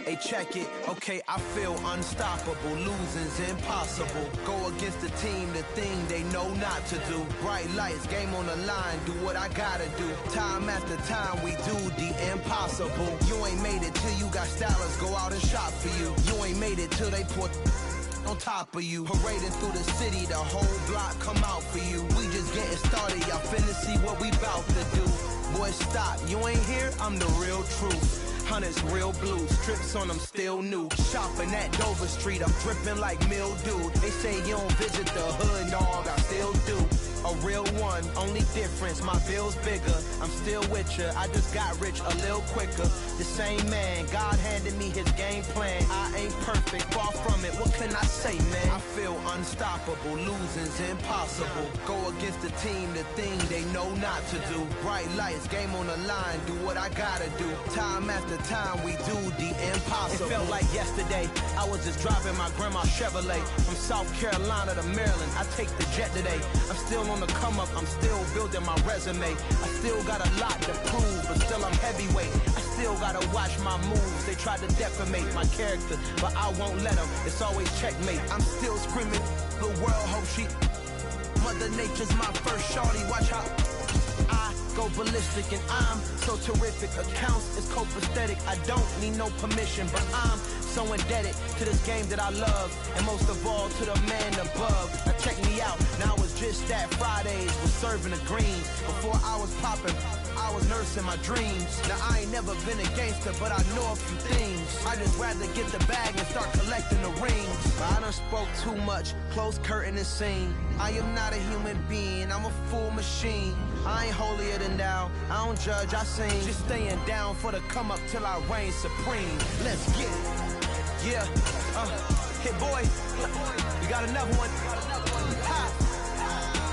Hey, check it. Okay, I feel unstoppable. Losing's impossible. Go against the team, the thing they know not to do. Bright lights, game on the line, do what I gotta do. Time after time, we do the impossible. You ain't made it till you got stylers go out and shop for you. You ain't made it till they put on top of you. Parading through the city, the whole block come out for you. We just getting started, y'all finna see what we bout to do. Boy, stop, you ain't here, I'm the real truth. Hunters, real blue, strips on them still new. Shopping at Dover Street, I'm dripping like mildew. They say you don't visit the hood, dog, I still do. A real one, only difference, my bill's bigger. I'm still with ya, I just got rich a little quicker. The same man, God handed me his game plan. I ain't perfect, far from it, what can I say, man? I feel unstoppable, losing's impossible. Go against the team, the thing they know not to do. Bright lights, game on the line, do what I gotta do. Time after time, we do the impossible. It felt like yesterday, I was just driving my grandma's Chevrolet. From South Carolina to Maryland, I take the jet today. I'm still on the come up, I'm still building my resume. I still got a lot to prove, but still I'm heavyweight. I still gotta watch my moves. They tried to defamate my character, but I won't let them. It's always checkmate. I'm still screaming, the world hope she. Mother Nature's my first shorty, watch how I go ballistic and I'm so terrific. Accounts is copacetic, I don't need no permission, but I'm so indebted to this game that I love, and most of all to the man above. Now check me out, now it's just that Fridays was serving the greens. Before I was popping, I was nursing my dreams. Now I ain't never been a gangster, but I know a few things. I just rather get the bag and start collecting the rings. But I done spoke too much, close curtain and scene. I am not a human being, I'm a full machine. I ain't holier than thou, I don't judge, I sing. Just staying down for the come up till I reign supreme. Let's get it. Yeah, hey boy, you got another one. Ha.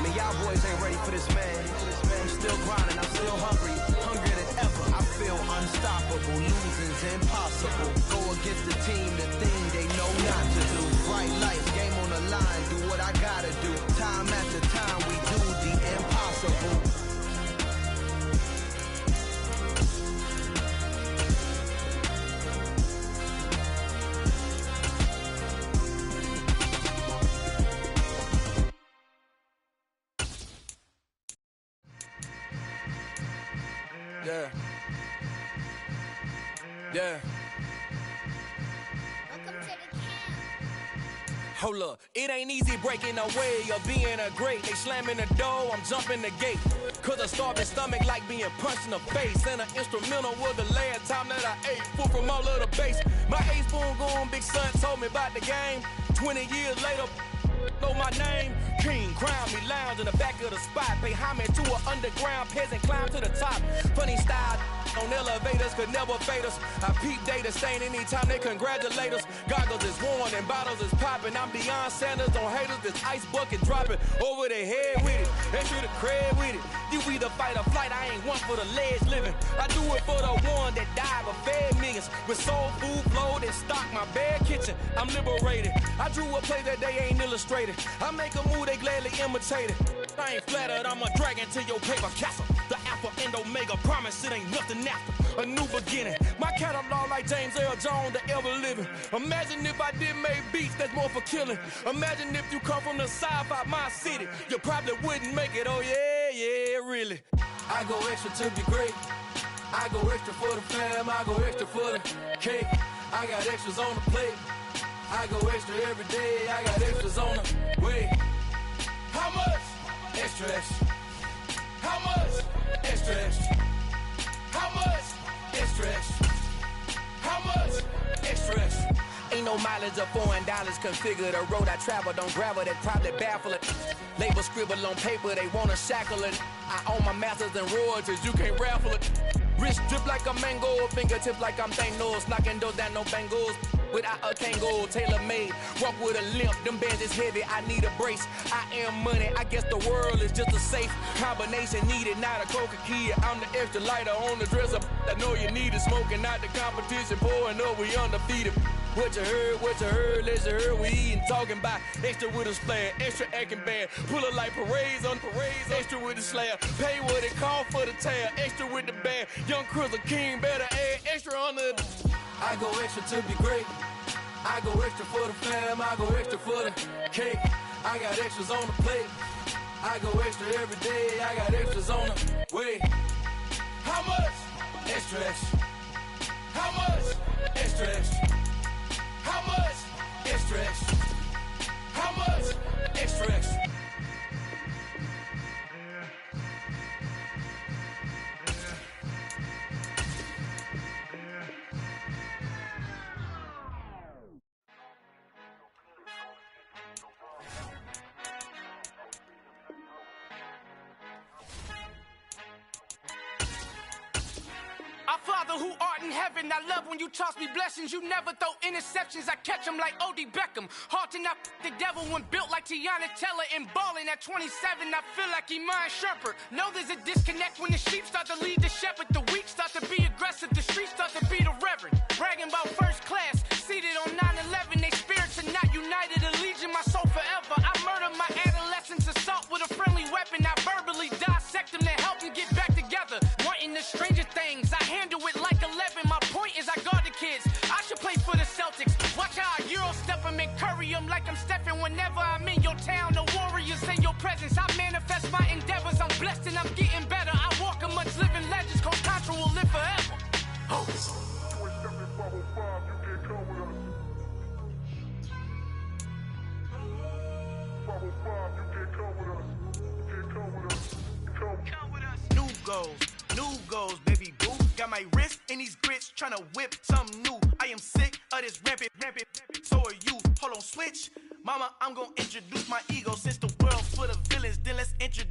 Man, y'all boys ain't ready for this, man. I'm still grinding, I'm still hungry, hungrier than ever. I feel unstoppable, losing's impossible. Go against the team, the thing they know not to do. Bright lights, game on the line, do what I gotta do. Time after time, we do the impossible. Yeah. Yeah. Hold up, it ain't easy breaking away or being a great. They slamming the door, I'm jumping the gate. Cause a starving stomach like being punched in the face. And an instrumental was the last time that I ate. Food from all of the bass. My ace boom goon, big son told me about the game. 20 years later, know my name. King, crown me, lounge in the back of the spot. Pay homage to an underground peasant, climb to the top. Funny style on elevators could never fade us. I peep data stain anytime they congratulate us. Goggles is worn and bottles is popping. I'm Deion Sanders on haters, this ice bucket dropping over their head with it. Extra the cred with it. You either fight or flight, I ain't one for the ledge living. I do it for the one that died but fed millions. With soul food flowed and stocked my bad kitchen. I'm liberated. I drew a play that they ain't illustrated. I make a move, they gladly imitate it. I ain't flattered, I'm a dragon to your paper castle. The alpha and omega, promise it ain't nothing after. A new beginning. My catalog like James L. Jones, the ever living. Imagine if I did make beats that's more for killing. Imagine if you come from the sci-fi, my city. You probably wouldn't make it, oh yeah, yeah, really. I go extra to be great. I go extra for the fam, I go extra for the cake. I got extras on the plate. I go extra every day, I got extras on the way. How much? Extra, extra. How much? Extra, extra. How much? Extra, extra. How much? Extra, extra. Ain't no mileage of $4 configure the road I travel. Don't gravel, that probably baffle it. Label scribble on paper, they wanna shackle it. I own my masters and royalties, you can't raffle it. Wrist drip like a mango, fingertips like I'm Thanos. Knocking those down, no bangles. Without a Kango, tailor-made. Walk with a limp, them bands is heavy, I need a brace. I am money, I guess the world is just a safe combination needed, not a coca key. I'm the extra lighter on the dresser. I know you need it, smoking out the competition, pouring up, we undefeated. What you heard, let you heard, we eating, talking about extra with a splash, extra acting bad. Pull it like parades on parades, extra with the slab. Pay what it cost for the tab, extra with the band. Young Crizzle King, better add extra on the. I go extra to be great. I go extra for the fam, I go extra for the cake. I got extras on the plate. I go extra every day, I got extras on the way. How much? Extra, extra. How much? Extra, extra. How much? Extra, extra. How much? Extra, extra. Father who art in heaven, I love when you toss me blessings. You never throw interceptions, I catch them like O.D. Beckham. Hard to not the devil when built like Tiana Teller and balling at 27. I feel like Iman Shumpert. Know there's a disconnect when the sheep start to lead the shepherd. The weak start to be aggressive, the streets start to be the reverend. Bragging about first class, seated on 9/11. They spirits are not united, a legion, my soul forever. I murder my adolescence, assault with a friendly weapon. I verbally dissect them to help them get back together. Wanting the stranger things, I handle it like 11. My point is I guard the kids. I should play for the Celtics. Watch how I Euro step them and curry them like I'm stepping. Whenever I'm in your town, the Warriors in your presence. I manifest my endeavors. I'm blessed and I'm getting better. I walk amongst living legends. Coach Contra will live forever. New goals, baby boo. Got my wrist in these grits, tryna whip something new. I am sick of this rampant. So are you. Hold on, switch. Mama, I'm gonna introduce my ego. Since the world's full of villains, then let's introduce